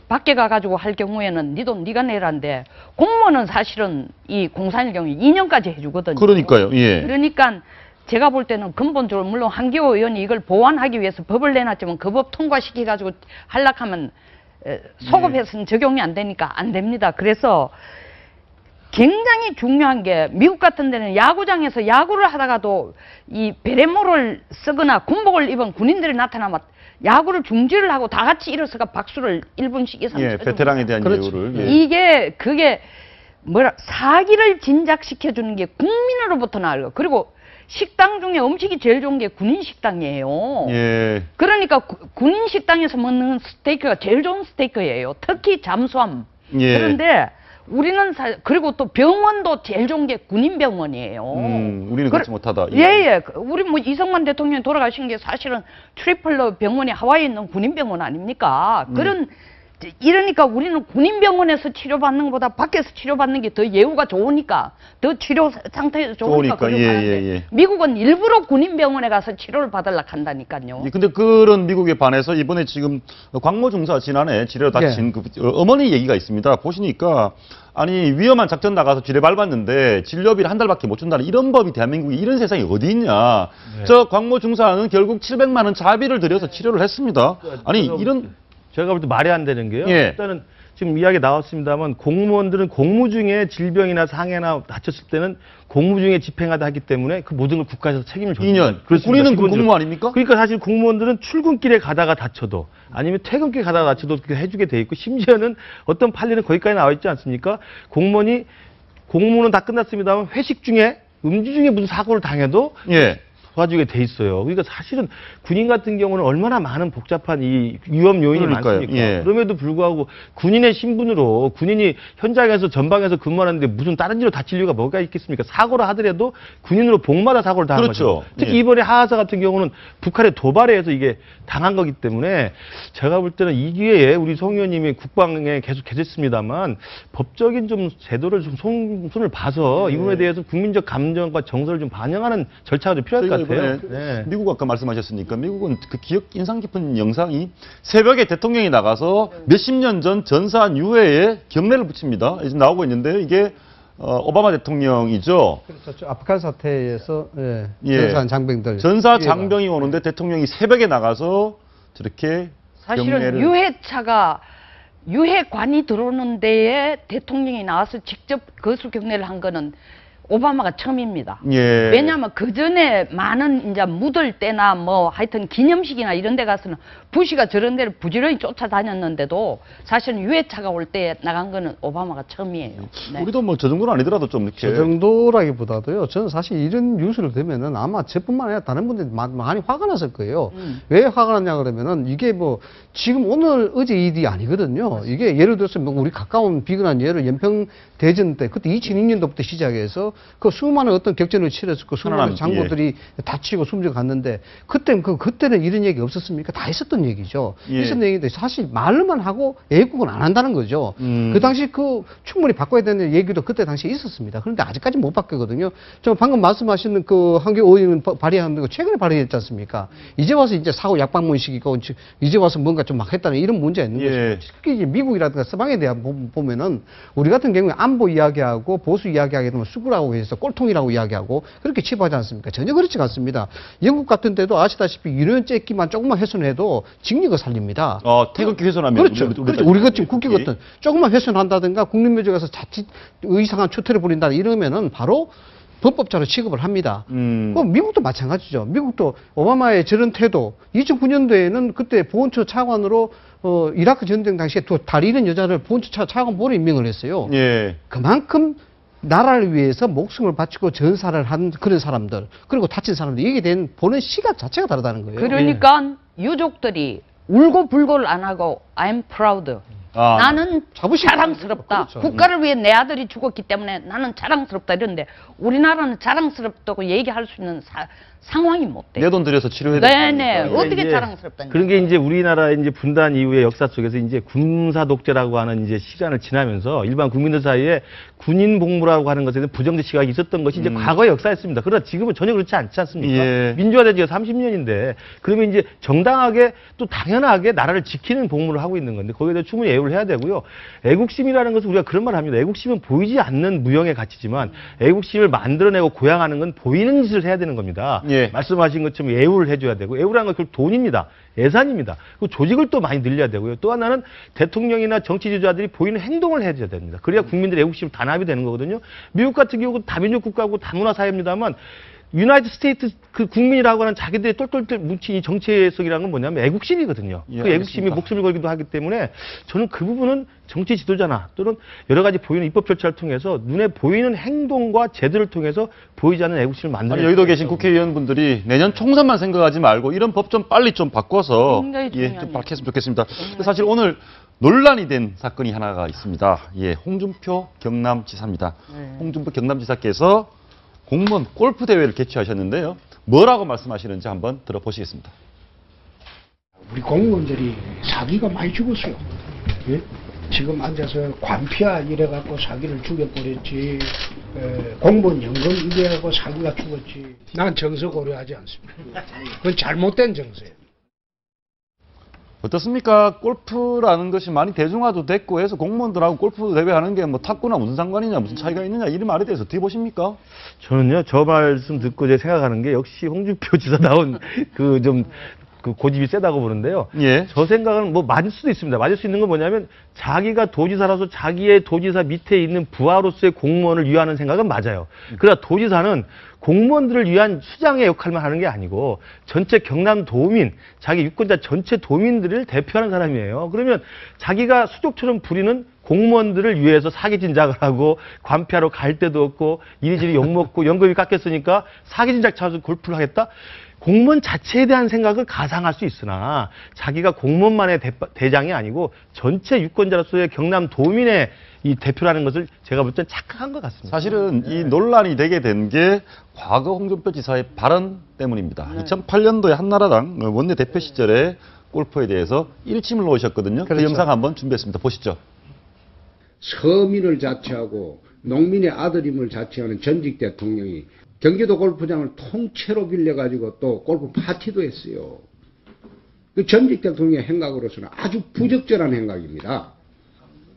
Speaker 14: 밖에 가가지고 할 경우에는 네 돈 네가 내라는데 공무원은 사실은 이 공상일 경우에 2년까지 해주거든요.
Speaker 1: 그러니까요. 예.
Speaker 14: 그러니까 제가 볼 때는 근본적으로 물론 한기호 의원이 이걸 보완하기 위해서 법을 내놨지만 그 법 통과시켜가지고 하락하면 소급해서는 적용이 안 되니까 안 됩니다. 그래서 굉장히 중요한 게 미국 같은 데는 야구장에서 야구를 하다가도 이 베레모를 쓰거나 군복을 입은 군인들이 나타나면 야구를 중지를 하고 다 같이 일어서가 박수를 1분씩 이상 쳐줍니다.
Speaker 1: 베테랑에 대한 예우를.
Speaker 14: 그게 뭐라 사기를 진작시켜주는 게 국민으로부터 나와요. 그리고 식당 중에 음식이 제일 좋은 게 군인 식당이에요.
Speaker 1: 예.
Speaker 14: 그러니까 군인 식당에서 먹는 스테이크가 제일 좋은 스테이크예요. 특히 잠수함.
Speaker 1: 예.
Speaker 14: 그런데 우리는 그리고 또 병원도 제일 좋은 게 군인 병원이에요.
Speaker 1: 우리는 그렇지 못하다.
Speaker 14: 예. 우리 뭐 이승만 대통령이 돌아가신 게 사실은 트리플러 병원이 하와이에 있는 군인 병원 아닙니까? 이러니까 우리는 군인병원에서 치료받는 것보다 밖에서 치료받는 게 더 예후가 좋으니까 더 치료 상태에서 좋으니까 그러는데 미국은 일부러 군인병원에 가서 치료를 받으려고 한다니까요.
Speaker 1: 근데 그런 미국에 반해서 이번에 지금 광모 중사 지난해 지뢰로 다친 그 어머니 얘기가 있습니다. 보시니까 아니 위험한 작전 나가서 지뢰 밟았는데 진료비를 한 달밖에 못 준다는 이런 법이 대한민국에 이런 세상이 어디 있냐. 저 광모 중사는 결국 700만 원 자비를 들여서 치료를 했습니다. 아니 이런
Speaker 13: 제가 볼 때 말이 안 되는 게요. 일단은 지금 이야기 나왔습니다만 공무원들은 공무 중에 질병이나 상해나 다쳤을 때는 공무 중에 집행하다 하기 때문에 그 모든 걸 국가에서 책임을 져줍니다.
Speaker 1: 2년. 우리는 공무 아닙니까?
Speaker 13: 그러니까 사실 공무원들은 출근길에 가다가 다쳐도 아니면 퇴근길에 가다가 다쳐도 해주게 돼 있고 심지어는 어떤 판례는 거기까지 나와 있지 않습니까? 공무원은 다 끝났습니다만 회식 중에 음주 중에 무슨 사고를 당해도 도와주게 돼 있어요. 그러니까 사실은 군인 같은 경우는 얼마나 많은 복잡한 이 위험 요인이 많습니까? 그럼에도 불구하고 군인의 신분으로 군인이 현장에서 전방에서 근무하는데 무슨 다른 일로 다칠 이유가 뭐가 있겠습니까? 사고를 하더라도 군인으로 복마다 사고를 당한 거죠. 특히 이번에 하하사 같은 경우는 북한의 도발에 의해서 이게 당한 거기 때문에 제가 볼 때는 이 기회에 우리 송 의원님이 국방에 계속 계셨습니다만 법적인 좀 제도를 좀 손을 봐서 이 부분에 대해서 국민적 감정과 정서를 좀 반영하는 절차가 좀 필요할 것 같아요.
Speaker 1: 미국 아까 말씀하셨으니까 미국은 그 인상 깊은 영상이 새벽에 대통령이 나가서 몇십 년 전 전사 유해에 경례를 붙입니다. 지금 나오고 있는데요. 이게 오바마 대통령이죠.
Speaker 15: 그렇죠. 아프간 사태에서 전사한 장병들.
Speaker 1: 전사 장병이 오는데 대통령이 새벽에 나가서 저렇게
Speaker 14: 사실은 유해차가 유해관이 들어오는 데에 대통령이 나와서 직접 거수 경례를 한 거는 오바마가 처음입니다. 왜냐하면 그 전에 많은 이제 묻을 때나 뭐 하여튼 기념식이나 이런 데 가서는 부시가 저런 데를 부지런히 쫓아다녔는데도 사실은 유해차가 올 때 나간 거는 오바마가 처음이에요.
Speaker 1: 우리도 뭐 저 정도는 아니더라도 좀 이렇게.
Speaker 15: 저 정도라기보다도요. 저는 사실 이런 뉴스를 들으면은 아마 저뿐만 아니라 다른 분들이 많이 화가 났을 거예요. 왜 화가 났냐 그러면은 이게 뭐 지금 오늘 어제 일이 아니거든요. 이게 예를 들어서 뭐 우리 가까운 비근한 예를 연평 대전 때 그때 2002년도부터 시작해서 그 수많은 어떤 격전을 치러서 그 수많은
Speaker 1: 예.
Speaker 15: 장군들이 다치고 숨져갔는데 그때는 이런 얘기 없었습니까? 다 있었던 얘기죠.
Speaker 1: 예.
Speaker 15: 있었던 얘기인데 사실 말로만 하고 애국은 안 한다는 거죠. 그 당시 그 충분히 바꿔야 되는 얘기도 그때 당시에 있었습니다. 그런데 아직까지 못 바뀌거든요. 저 방금 말씀하시는 그 한교 의원 발의한 거 최근에 발의했지 않습니까? 이제 와서 이제 사후 약방문식이고 이제 와서 뭔가 좀 막 했다는 이런 문제가 있는
Speaker 1: 예.
Speaker 15: 것이죠. 특히 이제 미국이라든가 서방에 대한 보면은 우리 같은 경우에 안보 이야기하고 보수 이야기하게 되면 수구라고 해서 꼴통이라고 이야기하고 그렇게 치부하지 않습니까? 전혀 그렇지 않습니다. 영국 같은 데도 아시다시피 유년 째기만 조금만 훼손해도 징역을 살립니다.
Speaker 1: 태극기 훼손하면
Speaker 15: 그렇죠. 우리가 지금 국기 같은 조금만 훼손한다든가 국립묘지 가서 자칫 의상한 추태를 부린다 이러면은 바로 범법자로 취급을 합니다. 미국도 마찬가지죠. 미국도 오바마의 저런 태도, 2009년도에는 그때 보훈처 차관으로 이라크 전쟁 당시에 다리 잃은 여자를 보훈처 차관보로 임명을 했어요.
Speaker 1: 예.
Speaker 15: 그만큼 나라를 위해서 목숨을 바치고 전사를 한 그런 사람들, 그리고 다친 사람들, 이게 된 보는 시각 자체가 다르다는 거예요.
Speaker 14: 그러니까 유족들이 울고 불고를 안 하고 I'm proud. 나는 자랑스럽다.
Speaker 15: 그렇죠.
Speaker 14: 국가를 위해 내 아들이 죽었기 때문에 나는 자랑스럽다 이런데 우리나라는 자랑스럽다고 얘기할 수 있는 상황이 못 돼.
Speaker 1: 내 돈 들여서 치료해야
Speaker 14: 네네. 어떻게 자랑스럽다니.
Speaker 13: 그런 게 이제 우리나라의 이제 분단 이후의 역사 속에서 이제 군사 독재라고 하는 이제 시간을 지나면서 일반 국민들 사이에 군인 복무라고 하는 것에 대한 부정적 시각이 있었던 것이 이제 과거의 역사였습니다. 그러나 지금은 전혀 그렇지 않지 않습니까?
Speaker 1: 예.
Speaker 13: 민주화된 지가 30년인데 그러면 이제 정당하게 또 당연하게 나라를 지키는 복무를 하고 있는 건데 거기에 대해 충분히 애우를 해야 되고요. 애국심이라는 것은 우리가 그런 말 합니다. 애국심은 보이지 않는 무형의 가치지만 애국심을 만들어내고 고양하는 건 보이는 짓을 해야 되는 겁니다.
Speaker 1: 예.
Speaker 13: 말씀하신 것처럼 애우를 해줘야 되고 애우라는 건 돈입니다. 예산입니다. 그 조직을 또 많이 늘려야 되고요. 또 하나는 대통령이나 정치 지도자들이 보이는 행동을 해줘야 됩니다. 그래야 국민들의 애국심이 단합이 되는 거거든요. 미국 같은 경우는 다민족 국가고 다문화 사회입니다만 유나이티드 스테이트 그 국민이라고 하는 자기들의 똘똘똘 뭉친 이 정체성이라는 건 뭐냐면 애국심이거든요.
Speaker 1: 예,
Speaker 13: 그 애국심이 목숨을 걸기도 하기 때문에 저는 그 부분은 정치 지도자나 또는 여러 가지 보이는 입법 절차를 통해서 눈에 보이는 행동과 제도를 통해서 보이지 않는 애국심을 만드는
Speaker 1: 여의도 계신 국회의원분들이 내년 총선만 생각하지 말고 이런 법 좀 빨리 좀 바꿔서 좀 밝혔으면 좋겠습니다. 사실 오늘 논란이 된 사건이 하나가 있습니다. 예, 홍준표 경남지사입니다. 홍준표 경남지사께서 공무원 골프 대회를 개최하셨는데요. 뭐라고 말씀하시는지 한번 들어보시겠습니다.
Speaker 10: 우리 공무원들이 사기가 많이 죽었어요. 예? 지금 앉아서 관피아 이래갖고 사기를 죽여버렸지. 공무원 연금 이래갖고 사기가 죽었지. 난 정서 고려하지 않습니다. 그건 잘못된 정서예요.
Speaker 1: 어떻습니까? 골프라는 것이 많이 대중화도 됐고 해서 공무원들하고 골프 대회 하는 게 뭐 탁구나 무슨 상관이냐, 무슨 차이가 있느냐, 이런 말에 대해서 어떻게 보십니까?
Speaker 13: 저는요, 저 말씀 듣고 제가 생각하는 게 역시 홍준표 지사 나온 그 고집이 세다고 보는데요.
Speaker 1: 예.
Speaker 13: 저 생각은 뭐 맞을 수도 있습니다. 맞을 수 있는 건 뭐냐면 자기가 도지사라서 자기의 도지사 밑에 있는 부하로서의 공무원을 위하는 생각은 맞아요. 그러나 도지사는 공무원들을 위한 수장의 역할만 하는 게 아니고 전체 경남 도민, 자기 유권자 전체 도민들을 대표하는 사람이에요. 그러면 자기가 수족처럼 부리는 공무원들을 위해서 사기 진작을 하고 관피하러 갈 데도 없고 이리저리 욕먹고 연금이 깎였으니까 사기 진작 찾아서 골프를 하겠다? 공무원 자체에 대한 생각을 가상할 수 있으나 자기가 공무원만의 대장이 아니고 전체 유권자로서의 경남 도민의 이 대표라는 것을 제가 볼 땐 착각한 것 같습니다.
Speaker 1: 사실은 이 논란이 되게 된 게 과거 홍준표 지사의 발언 때문입니다. 2008년도에 한나라당 원내대표 시절에 골프에 대해서 일침을 놓으셨거든요.
Speaker 10: 그렇죠.
Speaker 1: 그 영상 한번 준비했습니다. 보시죠.
Speaker 10: 서민을 자처하고 농민의 아들임을 자처하는 전직 대통령이 경기도 골프장을 통째로 빌려가지고 또 골프 파티도 했어요. 그 전직 대통령의 행각으로서는 아주 부적절한 행각입니다.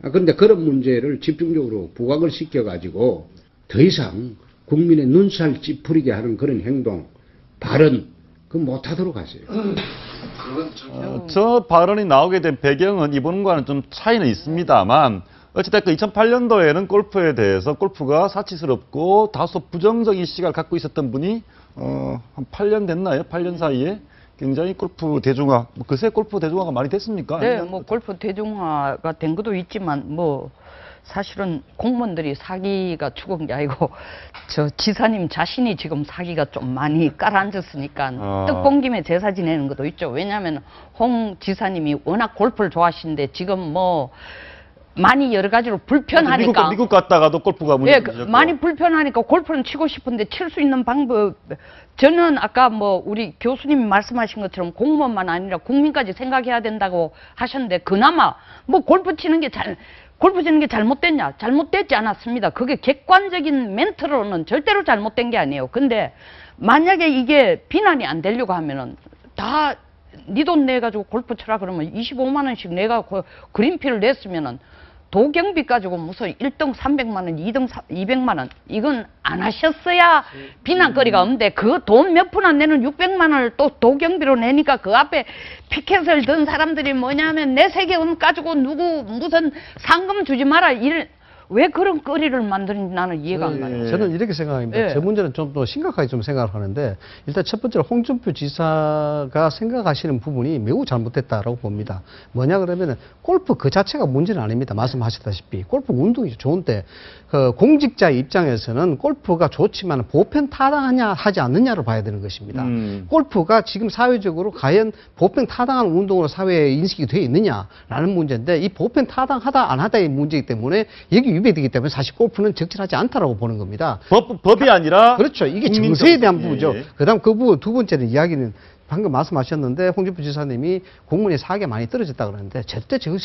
Speaker 10: 그런데 그런 문제를 집중적으로 부각을 시켜가지고 더 이상 국민의 눈살 찌푸리게 하는 그런 행동, 발언, 그거 못하도록 하세요.
Speaker 1: 저 발언이 나오게 된 배경은 이번과는 좀 차이는 있습니다만 어찌됐든 2008년도에는 골프에 대해서 골프가 사치스럽고 다소 부정적인 시각을 갖고 있었던 분이 한 8년 됐나요? 8년 사이에 굉장히 골프 대중화, 그새 골프 대중화가 많이 됐습니까?
Speaker 14: 네, 뭐 골프 대중화가 된 것도 있지만 뭐 사실은 공무원들이 사기가 죽은 게 아니고 저 지사님 자신이 지금 사기가 좀 많이 깔아앉았으니까 뜻 본 김에 제사 지내는 것도 있죠. 왜냐하면 홍 지사님이 워낙 골프를 좋아하시는데 지금 뭐 많이 여러 가지로 불편하니까.
Speaker 1: 미국 갔다가도 골프가 문제죠.
Speaker 14: 많이 불편하니까 골프는 치고 싶은데 칠 수 있는 방법. 저는 아까 뭐 우리 교수님이 말씀하신 것처럼 공무원만 아니라 국민까지 생각해야 된다고 하셨는데 그나마 뭐 골프 치는 게 잘못됐냐? 잘못되지 않았습니다. 그게 객관적인 멘트로는 절대로 잘못된 게 아니에요. 근데 만약에 이게 비난이 안 되려고 하면은 다 네 돈 내가지고 골프 쳐라 그러면 25만 원씩 내가 그린피를 냈으면은 도경비 가지고 무슨 1등 300만 원, 2등 200만 원 이건 안 하셨어야 비난거리가 없는데 그 돈 몇 푼 안 내는 600만 원을 또 도경비로 내니까 그 앞에 피켓을 든 사람들이 뭐냐면 내 세계음 가지고 누구 무슨 상금 주지 마라 왜 그런 거리를 만드는지 나는 이해가 안 가요.
Speaker 15: 저는 이렇게 생각합니다. 제 문제는 좀 더 심각하게 좀 생각하는데 일단 첫 번째로 홍준표 지사가 생각하시는 부분이 매우 잘못됐다라고 봅니다. 뭐냐 그러면은 골프 그 자체가 문제는 아닙니다. 말씀하셨다시피 골프 운동이 좋은데 그 공직자 입장에서는 골프가 좋지만 보편 타당하냐 하지 않느냐를 봐야 되는 것입니다. 골프가 지금 사회적으로 과연 보편 타당한 운동으로 사회에 인식이 되어 있느냐라는 문제인데 이 보편 타당하다 안 하다의 문제이기 때문에 여기 위배되기 때문에 사실 골프는 적절하지 않다라고 보는 겁니다.
Speaker 1: 법이 아니라
Speaker 15: 그렇죠. 이게 정서에 대한 부분이죠. 그다음 그 부분 두 번째는 이야기는 방금 말씀하셨는데 홍준표 지사님이 공무원의 사학이 많이 떨어졌다 그러는데 절대 저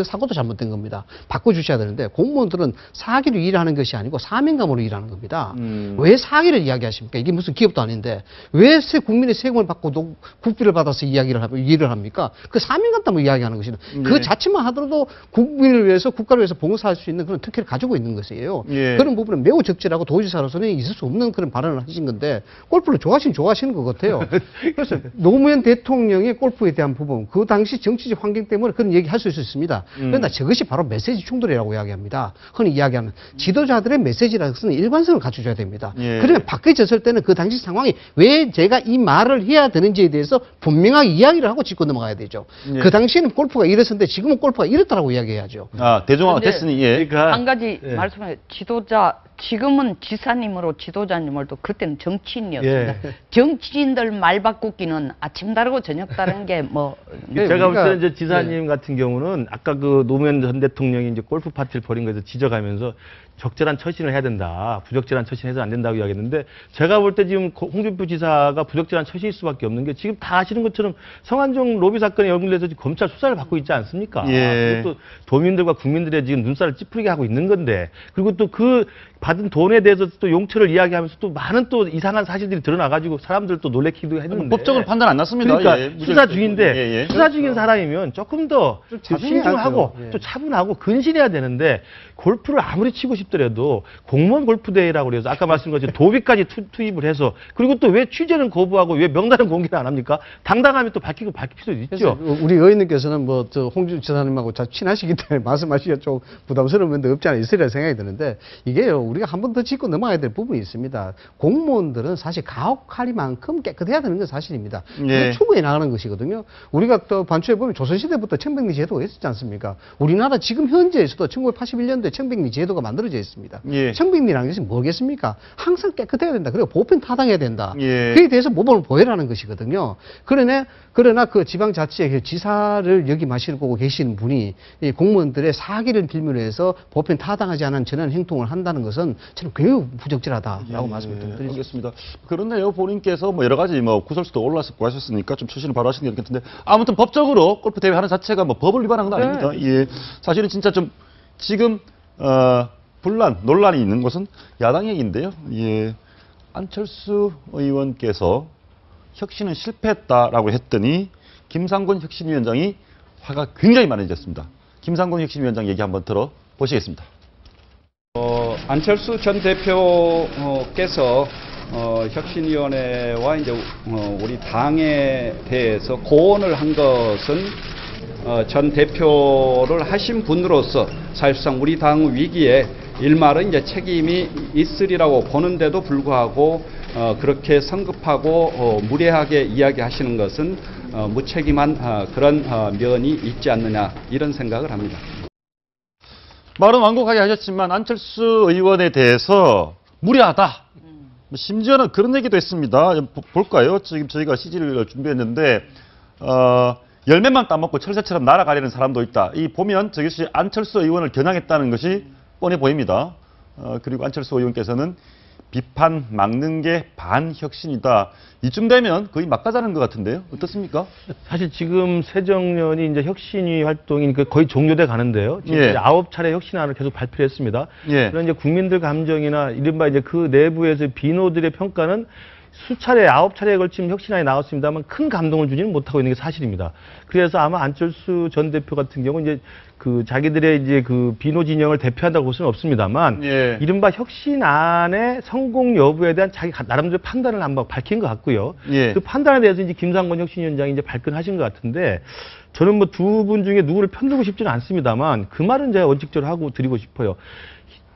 Speaker 15: 사고도 잘못된 겁니다. 바꿔주셔야 되는데 공무원들은 사기로 일하는 것이 아니고 사명감으로 일하는 겁니다. 왜 사기를 이야기하십니까? 이게 무슨 기업도 아닌데 왜 국민의 세금을 받고 국비를 받아서 일을 합니까? 그 사명감 때문에 이야기하는 것이죠. 그 자체만 하더라도 국민을 위해서 국가를 위해서 봉사할 수 있는 그런 특혜를 가지고 있는 것이에요. 그런 부분은 매우 적절하고 도지사로서는 있을 수 없는 그런 발언을 하신 건데 골프를 좋아하시는 것 같아요. 그래서 노무현 대통령의 골프에 대한 부분, 그 당시 정치적 환경 때문에 그런 얘기 할 수 있습니다. 그러나 저것이 바로 메시지 충돌이라고 이야기합니다. 흔히 이야기하는 지도자들의 메시지라는 것은 일관성을 갖춰줘야 됩니다. 그러면 바뀌어졌을 때는 그 당시 상황이 왜 제가 이 말을 해야 되는지에 대해서 분명하게 이야기를 하고 짚고 넘어가야 되죠. 그 당시에는 골프가 이랬었는데 지금은 골프가 이랬다라고 이야기해야죠.
Speaker 1: 대중화가 됐으니,
Speaker 14: 그러니까 한 가지 말씀해 지금은 지사님으로 지도자님을 또 그때는 정치인이었습니다. 정치인들 말 바꾸기는 아침 다르고 저녁 다른 게 뭐.
Speaker 13: 제가 볼 때는 이제 지사님 같은 경우는 아까 그 노무현 전 대통령이 이제 골프 파티를 벌인 거에서 지적하면서 적절한 처신을 해야 된다. 부적절한 처신해서 안 된다고 이야기했는데 제가 볼 때 지금 홍준표 지사가 부적절한 처신일 수밖에 없는 게 지금 다 아시는 것처럼 성완종 로비 사건에 연루돼서 검찰 수사를 받고 있지 않습니까? 그리고 또 도민들과 국민들의 지금 눈살을 찌푸리게 하고 있는 건데 그리고 또 그 받은 돈에 대해서 또 용처를 이야기하면서 또 많은 또 이상한 사실들이 드러나가지고 사람들 또 놀래키기도 했는데
Speaker 1: 법적으로 판단 안 났습니다.
Speaker 13: 그러니까 수사 중인데 수사 중인 사람이면 조금 더 신중하고 또 차분하고 근신해야 되는데 골프를 아무리 치고 싶더라도 공무원 골프 대회라고 그래서 아까 말씀드린 것처럼 도비까지 투입을 해서 그리고 또 왜 취재는 거부하고 왜 명단은 공개를 안 합니까? 당당하면 또 밝힐 필요도 있죠.
Speaker 15: 우리 의원님께서는 뭐 홍준표 지사님하고 잘 친하시기 때문에 말씀하시기가 좀 부담스러운 면도 없지 않아 있으리라 생각이 드는데 이게요. 우리가 한 번 더 짚고 넘어가야 될 부분이 있습니다. 공무원들은 사실 가혹하리만큼 깨끗해야 되는 건 사실입니다. 그게 추구해 나가는 것이거든요. 우리가 또 반초에 보면 조선시대부터 청백리 제도가 있었지 않습니까? 우리나라 지금 현재에서도 1981년도에 청백리 제도가 만들어져 있습니다. 청백리라는 것이 뭐겠습니까? 항상 깨끗해야 된다. 그리고 보편 타당해야 된다. 그에 대해서 모범을 보여라는 것이거든요. 그러나 그 지방자치의 지사를 역임하시고 계시는 분이 이 공무원들의 사기를 빌미로 해서 보편 타당하지 않은 저런 행동을 한다는 것은 저는 매우 부적절하다라고 말씀을 드리겠습니다.
Speaker 1: 알겠습니다. 그런데요, 본인께서 뭐 여러 가지 뭐 구설수도 올라섰고 하셨으니까 좀 처신을 바로 하시는 게 좋겠는데 아무튼 법적으로 골프 대회 하는 자체가 뭐 법을 위반한 건 아닙니다. 사실은 진짜 좀 지금 논란이 있는 것은 야당 얘기인데요. 안철수 의원께서 혁신은 실패했다라고 했더니 김상곤 혁신위원장이 화가 굉장히 많아졌습니다. 김상곤 혁신위원장 얘기 한번 들어보시겠습니다.
Speaker 12: 안철수 전 대표께서 혁신위원회와 이제 우리 당에 대해서 고언을 한 것은 전 대표를 하신 분으로서 사실상 우리 당 위기에 일말은 이제 책임이 있으리라고 보는데도 불구하고 그렇게 성급하고 무례하게 이야기하시는 것은 무책임한 그런 면이 있지 않느냐 이런 생각을 합니다.
Speaker 1: 말은 완곡하게 하셨지만 안철수 의원에 대해서 무례하다. 심지어는 그런 얘기도 했습니다. 볼까요? 지금 저희가 CG를 준비했는데 열매만 따먹고 철새처럼 날아가려는 사람도 있다. 이 보면 저것이 안철수 의원을 겨냥했다는 것이 뻔해 보입니다. 그리고 안철수 의원께서는 비판 막는 게 반혁신이다. 이쯤 되면 거의 막가자는 것 같은데요. 어떻습니까?
Speaker 13: 사실 지금 새정년이 이제 혁신위 활동이 거의 종료돼 가는데요. 지금
Speaker 1: 예.
Speaker 13: 이제 9차례 혁신안을 계속 발표를 했습니다.
Speaker 1: 예.
Speaker 13: 그런 이제 국민들 감정이나 이른바 이제 그 내부에서 비노들의 평가는 수차례, 9차례에 걸친 혁신안이 나왔습니다만 큰 감동을 주지는 못하고 있는 게 사실입니다. 그래서 아마 안철수 전 대표 같은 경우 이제 그 자기들의 이제 그 비노 진영을 대표한다고 볼 수는 없습니다만
Speaker 1: 예.
Speaker 13: 이른바 혁신안의 성공 여부에 대한 자기 나름대로 판단을 한번 밝힌 것 같고요.
Speaker 1: 예.
Speaker 13: 그 판단에 대해서 이제 김상곤 혁신위원장이 이제 발끈하신 것 같은데 저는 뭐 두 분 중에 누구를 편들고 싶지는 않습니다만 그 말은 제가 원칙적으로 하고 드리고 싶어요.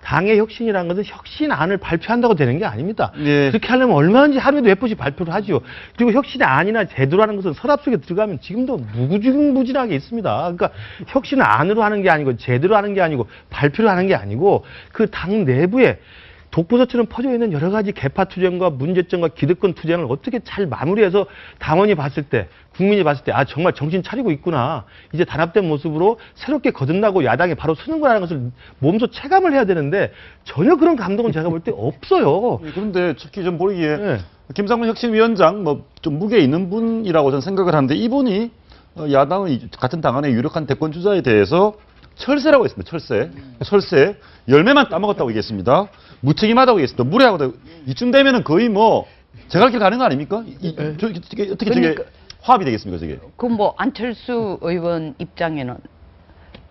Speaker 13: 당의 혁신이라는 것은 혁신안을 발표한다고 되는 게 아닙니다.
Speaker 1: 예.
Speaker 13: 그렇게 하려면 얼마든지 하루에도 몇 번씩 발표를 하죠. 그리고 혁신안이나 제도라는 것은 서랍 속에 들어가면 지금도 무궁무진하게 있습니다. 그러니까 혁신안으로 하는 게 아니고 제대로 하는 게 아니고 발표를 하는 게 아니고 그 당 내부에 독보적처럼 퍼져 있는 여러 가지 개파 투쟁과 문제점과 기득권 투쟁을 어떻게 잘 마무리해서 당원이 봤을 때, 국민이 봤을 때, 아, 정말 정신 차리고 있구나. 이제 단합된 모습으로 새롭게 거듭나고 야당에 바로 서는구나라는 것을 몸소 체감을 해야 되는데 전혀 그런 감동은 제가 볼 때 없어요.
Speaker 1: 그런데 특히 좀 보이기에 김상곤 혁신위원장 뭐 좀 무게 있는 분이라고 저는 생각을 하는데 이분이 야당의 같은 당 안의 유력한 대권 주자에 대해서 철새라고 했습니다. 철새. 철새. 열매만 따먹었다고 얘기했습니다. 무책임하다고 얘기했습니다. 무례하다고. 이쯤 되면은 거의 뭐 제갈 길 가는 거 아닙니까? 어떻게 저게 화합이 되겠습니까, 저게?
Speaker 14: 그 뭐 안철수 의원 입장에는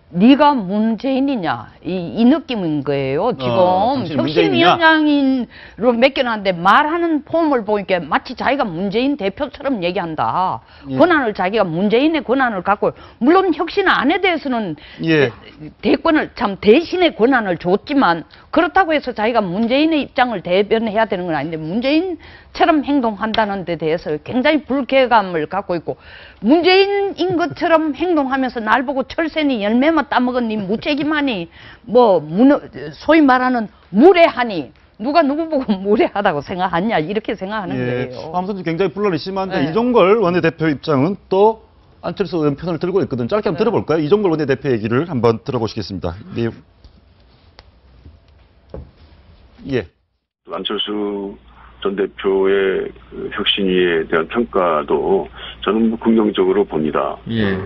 Speaker 14: 네가 문재인이냐 이 느낌인 거예요. 지금 혁신위원장으로 맡겨놨는데 말하는 폼을 보니까 마치 자기가 문재인 대표처럼 얘기한다.
Speaker 1: 예.
Speaker 14: 권한을 자기가 문재인의 권한을 갖고 물론 혁신안에 대해서는
Speaker 1: 예.
Speaker 14: 대권을 참 대신의 권한을 줬지만 그렇다고 해서 자기가 문재인의 입장을 대변해야 되는 건 아닌데 문재인처럼 행동한다는 데 대해서 굉장히 불쾌감을 갖고 있고 문재인인 것처럼 행동하면서 날 보고 철새니 열매만 따먹은 니 무책임하니 뭐 소위 말하는 무례하니 누가 누구 보고 무례하다고 생각하냐 이렇게 생각하는 거예요.
Speaker 1: 아무튼 굉장히 분란이 심한데
Speaker 14: 네.
Speaker 1: 이종걸 원내대표 입장은 또 안철수 의원 편을 들고 있거든. 짧게 한번 들어볼까요? 이종걸 원내대표 얘기를 한번 들어보시겠습니다. 네. 예.
Speaker 16: 안철수 전 대표의 그 혁신위에 대한 평가도 저는 긍정적으로 봅니다.
Speaker 1: 예.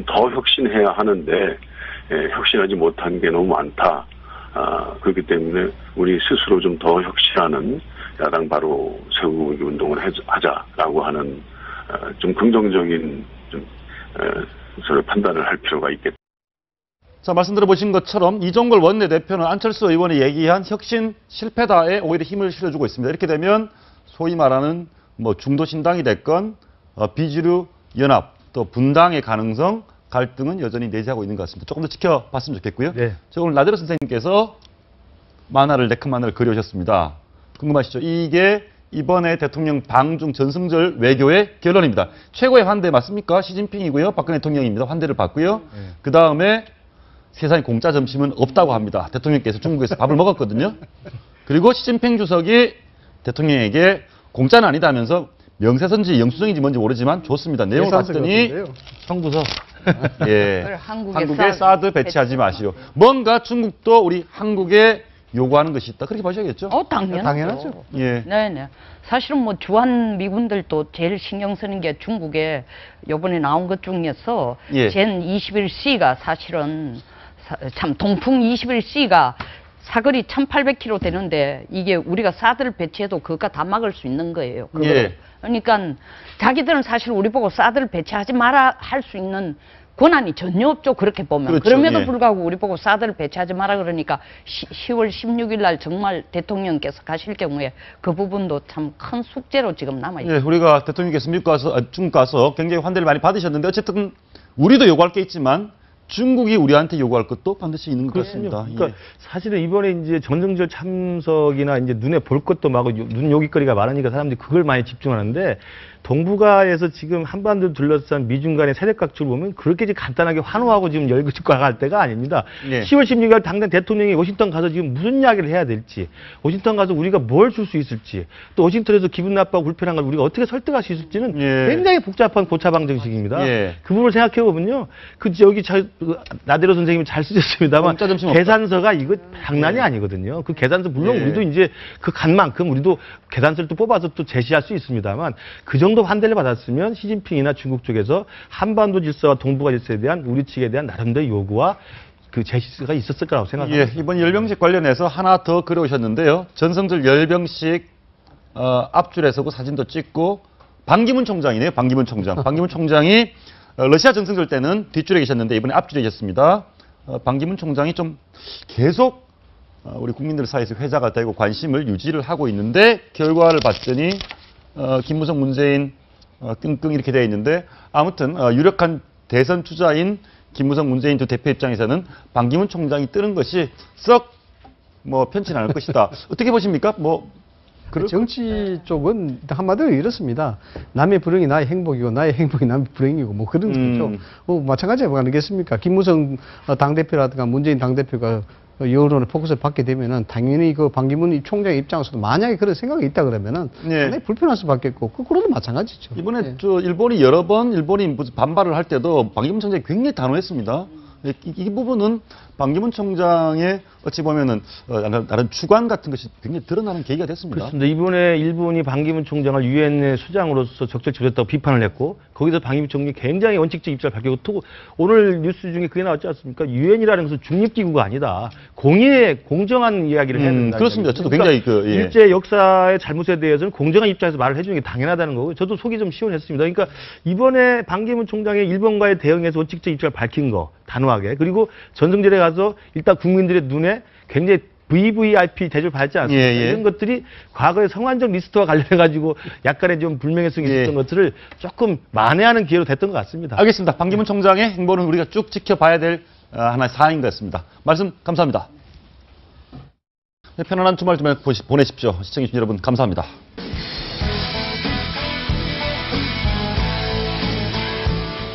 Speaker 16: 더 혁신해야 하는데 혁신하지 못한 게 너무 많다. 그렇기 때문에 우리 스스로 좀 더 혁신하는 야당 바로 세우기 운동을 하자라고 하는 좀 긍정적인 서로 판단을 할 필요가 있겠다.
Speaker 1: 자, 말씀 들어보신 것처럼 이종걸 원내대표는 안철수 의원이 얘기한 혁신 실패다에 오히려 힘을 실어주고 있습니다. 이렇게 되면 소위 말하는 뭐 중도신당이 됐건 비주류 연합 또 분당의 가능성 갈등은 여전히 내재하고 있는 것 같습니다. 조금 더 지켜봤으면 좋겠고요.
Speaker 13: 네.
Speaker 1: 저 오늘 나대로 선생님께서 네컷 만화를 그려오셨습니다. 궁금하시죠? 이게 이번에 대통령 방중 전승절 외교의 결론입니다. 최고의 환대 맞습니까? 시진핑이고요. 박근혜 대통령입니다. 환대를 받고요. 그 다음에 세상에 공짜 점심은 없다고 합니다. 대통령께서 중국에서 밥을 먹었거든요. 그리고 시진핑 주석이 대통령에게 공짜는 아니다면서 명세선지 영수증인지 뭔지 모르지만 좋습니다. 내용을 봤더니
Speaker 13: 청구서.
Speaker 1: 예,
Speaker 14: 한국에
Speaker 1: 한국에 사드 배치하지 마시오. 뭔가 중국도 우리 한국에 요구하는 것이 있다. 그렇게 봐셔야겠죠?
Speaker 14: 당연하죠.
Speaker 1: 예.
Speaker 14: 네네. 사실은 뭐 주한 미군들도 제일 신경 쓰는 게 중국에 요번에 나온 것 중에서
Speaker 1: 예.
Speaker 14: 젠 21C가 사실은 참 동풍 21C가 사거리 1800km 되는데 이게 우리가 사드를 배치해도 그것과 다 막을 수 있는 거예요.
Speaker 1: 예.
Speaker 14: 그러니까 자기들은 사실 우리 보고 사드를 배치하지 마라 할 수 있는 권한이 전혀 없죠. 그렇게 보면.
Speaker 1: 그렇죠.
Speaker 14: 그럼에도
Speaker 1: 예.
Speaker 14: 불구하고 우리 보고 사드를 배치하지 마라 그러니까 10월 16일 날 정말 대통령께서 가실 경우에 그 부분도 참 큰 숙제로 지금 남아있어요.
Speaker 1: 예, 우리가 대통령께서 미국 가서, 중국 가서 굉장히 환대를 많이 받으셨는데 어쨌든 우리도 요구할 게 있지만 중국이 우리한테 요구할 것도 반드시 있는 것
Speaker 13: 그렇군요.
Speaker 1: 같습니다.
Speaker 13: 그러니까 사실은 이번에 이제 전승절 참석이나 이제 눈에 볼 것도 많고 눈요깃거리가 많으니까 사람들이 그걸 많이 집중하는데 동북아에서 지금 한반도를 둘러싼 미중 간의 세력 각축을 보면 그렇게 지금 간단하게 환호하고 지금 열거할 때가 아닙니다.
Speaker 1: 예.
Speaker 13: 10월 16일 당장 대통령이 워싱턴 가서 지금 무슨 이야기를 해야 될지, 워싱턴 가서 우리가 뭘 줄 수 있을지, 또 워싱턴에서 기분 나빠하고 불편한 걸 우리가 어떻게 설득할 수 있을지는 굉장히 복잡한 고차방정식입니다. 그 부분을 생각해 보면요, 여기 나대로 선생님이 잘 쓰셨습니다만 계산서가 이거 장난이 아니거든요. 그 계산서 물론 우리도 이제 그 간 만큼 우리도 계산서를 또 뽑아서 또 제시할 수 있습니다만 그 정도 환대를 받았으면 시진핑이나 중국 쪽에서 한반도 질서와 동북아 질서에 대한 우리 측에 대한 나름대로 요구와 그 제시가 있었을 거라고 생각합니다.
Speaker 1: 예, 이번 열병식 관련해서 하나 더 그려오셨는데요. 전성절 열병식 앞줄에서 그 사진도 찍고 반기문 총장이네요. 반기문 총장. 반기문 총장이 러시아 전성절 때는 뒷줄에 계셨는데 이번에 앞줄에 계셨습니다. 반기문 총장이 좀 계속 우리 국민들 사이에서 회자가 되고 관심을 유지를 하고 있는데 결과를 봤더니 김무성, 문재인 끙끙 이렇게 되어 있는데 아무튼 유력한 대선 투자인 김무성, 문재인 두 대표 입장에서는 반기문 총장이 뜨는 것이 썩 뭐 편치 않을 것이다. 어떻게 보십니까?
Speaker 15: 정치 쪽은 한마디로 이렇습니다. 남의 불행이 나의 행복이고 나의 행복이 남의 불행이고 뭐 그런 거죠. 마찬가지가 아니겠습니까? 김무성 당대표라든가 문재인 당대표가 여론의 포커스를 받게 되면은 당연히 그 반기문 총장 입장에서도 만약에 그런 생각이 있다 그러면은 상당히 불편할 수밖에 없고 그거도 마찬가지죠.
Speaker 1: 이번에 일본이 여러 번 일본이 반발을 할 때도 반기문 총장이 굉장히 단호했습니다. 이 부분은 반기문 총장의 어찌 보면은 다른 주관 같은 것이 굉장히 드러나는 계기가 됐습니다.
Speaker 13: 그렇습니다. 이번에 일본이 반기문 총장을 유엔의 수장으로서 적절히 조졌다고 비판을 했고 거기서 반기문 총장이 굉장히 원칙적 입장을 밝히고 또 오늘 뉴스 중에 그게 나왔지 않습니까? 유엔이라는 것은 중립기구가 아니다. 공정한 이야기를 해야 된다.
Speaker 1: 그렇습니다. 저도
Speaker 13: 그러니까
Speaker 1: 굉장히
Speaker 13: 일제 역사의 잘못에 대해서는 공정한 입장에서 말을 해주는 게 당연하다는 거고 저도 속이 좀 시원했습니다. 그러니까 이번에 반기문 총장의 일본과의 대응에서 원칙적 입장을 밝힌 거 단호하게 그리고 전승절에 가서 일단 국민들의 눈에 굉장히 VVIP 대접을 받지 않습니까? 이런 것들이 과거의 성환적 리스트와 관련해가지고 약간의 좀 불명예성이 있었던 것들을 조금 만회하는 기회로 됐던 것 같습니다.
Speaker 1: 알겠습니다. 반기문 총장의 행보는 우리가 쭉 지켜봐야 될 하나의 사안인 것 같습니다. 말씀 감사합니다. 편안한 주말 좀 보내십시오. 시청해주신 여러분 감사합니다.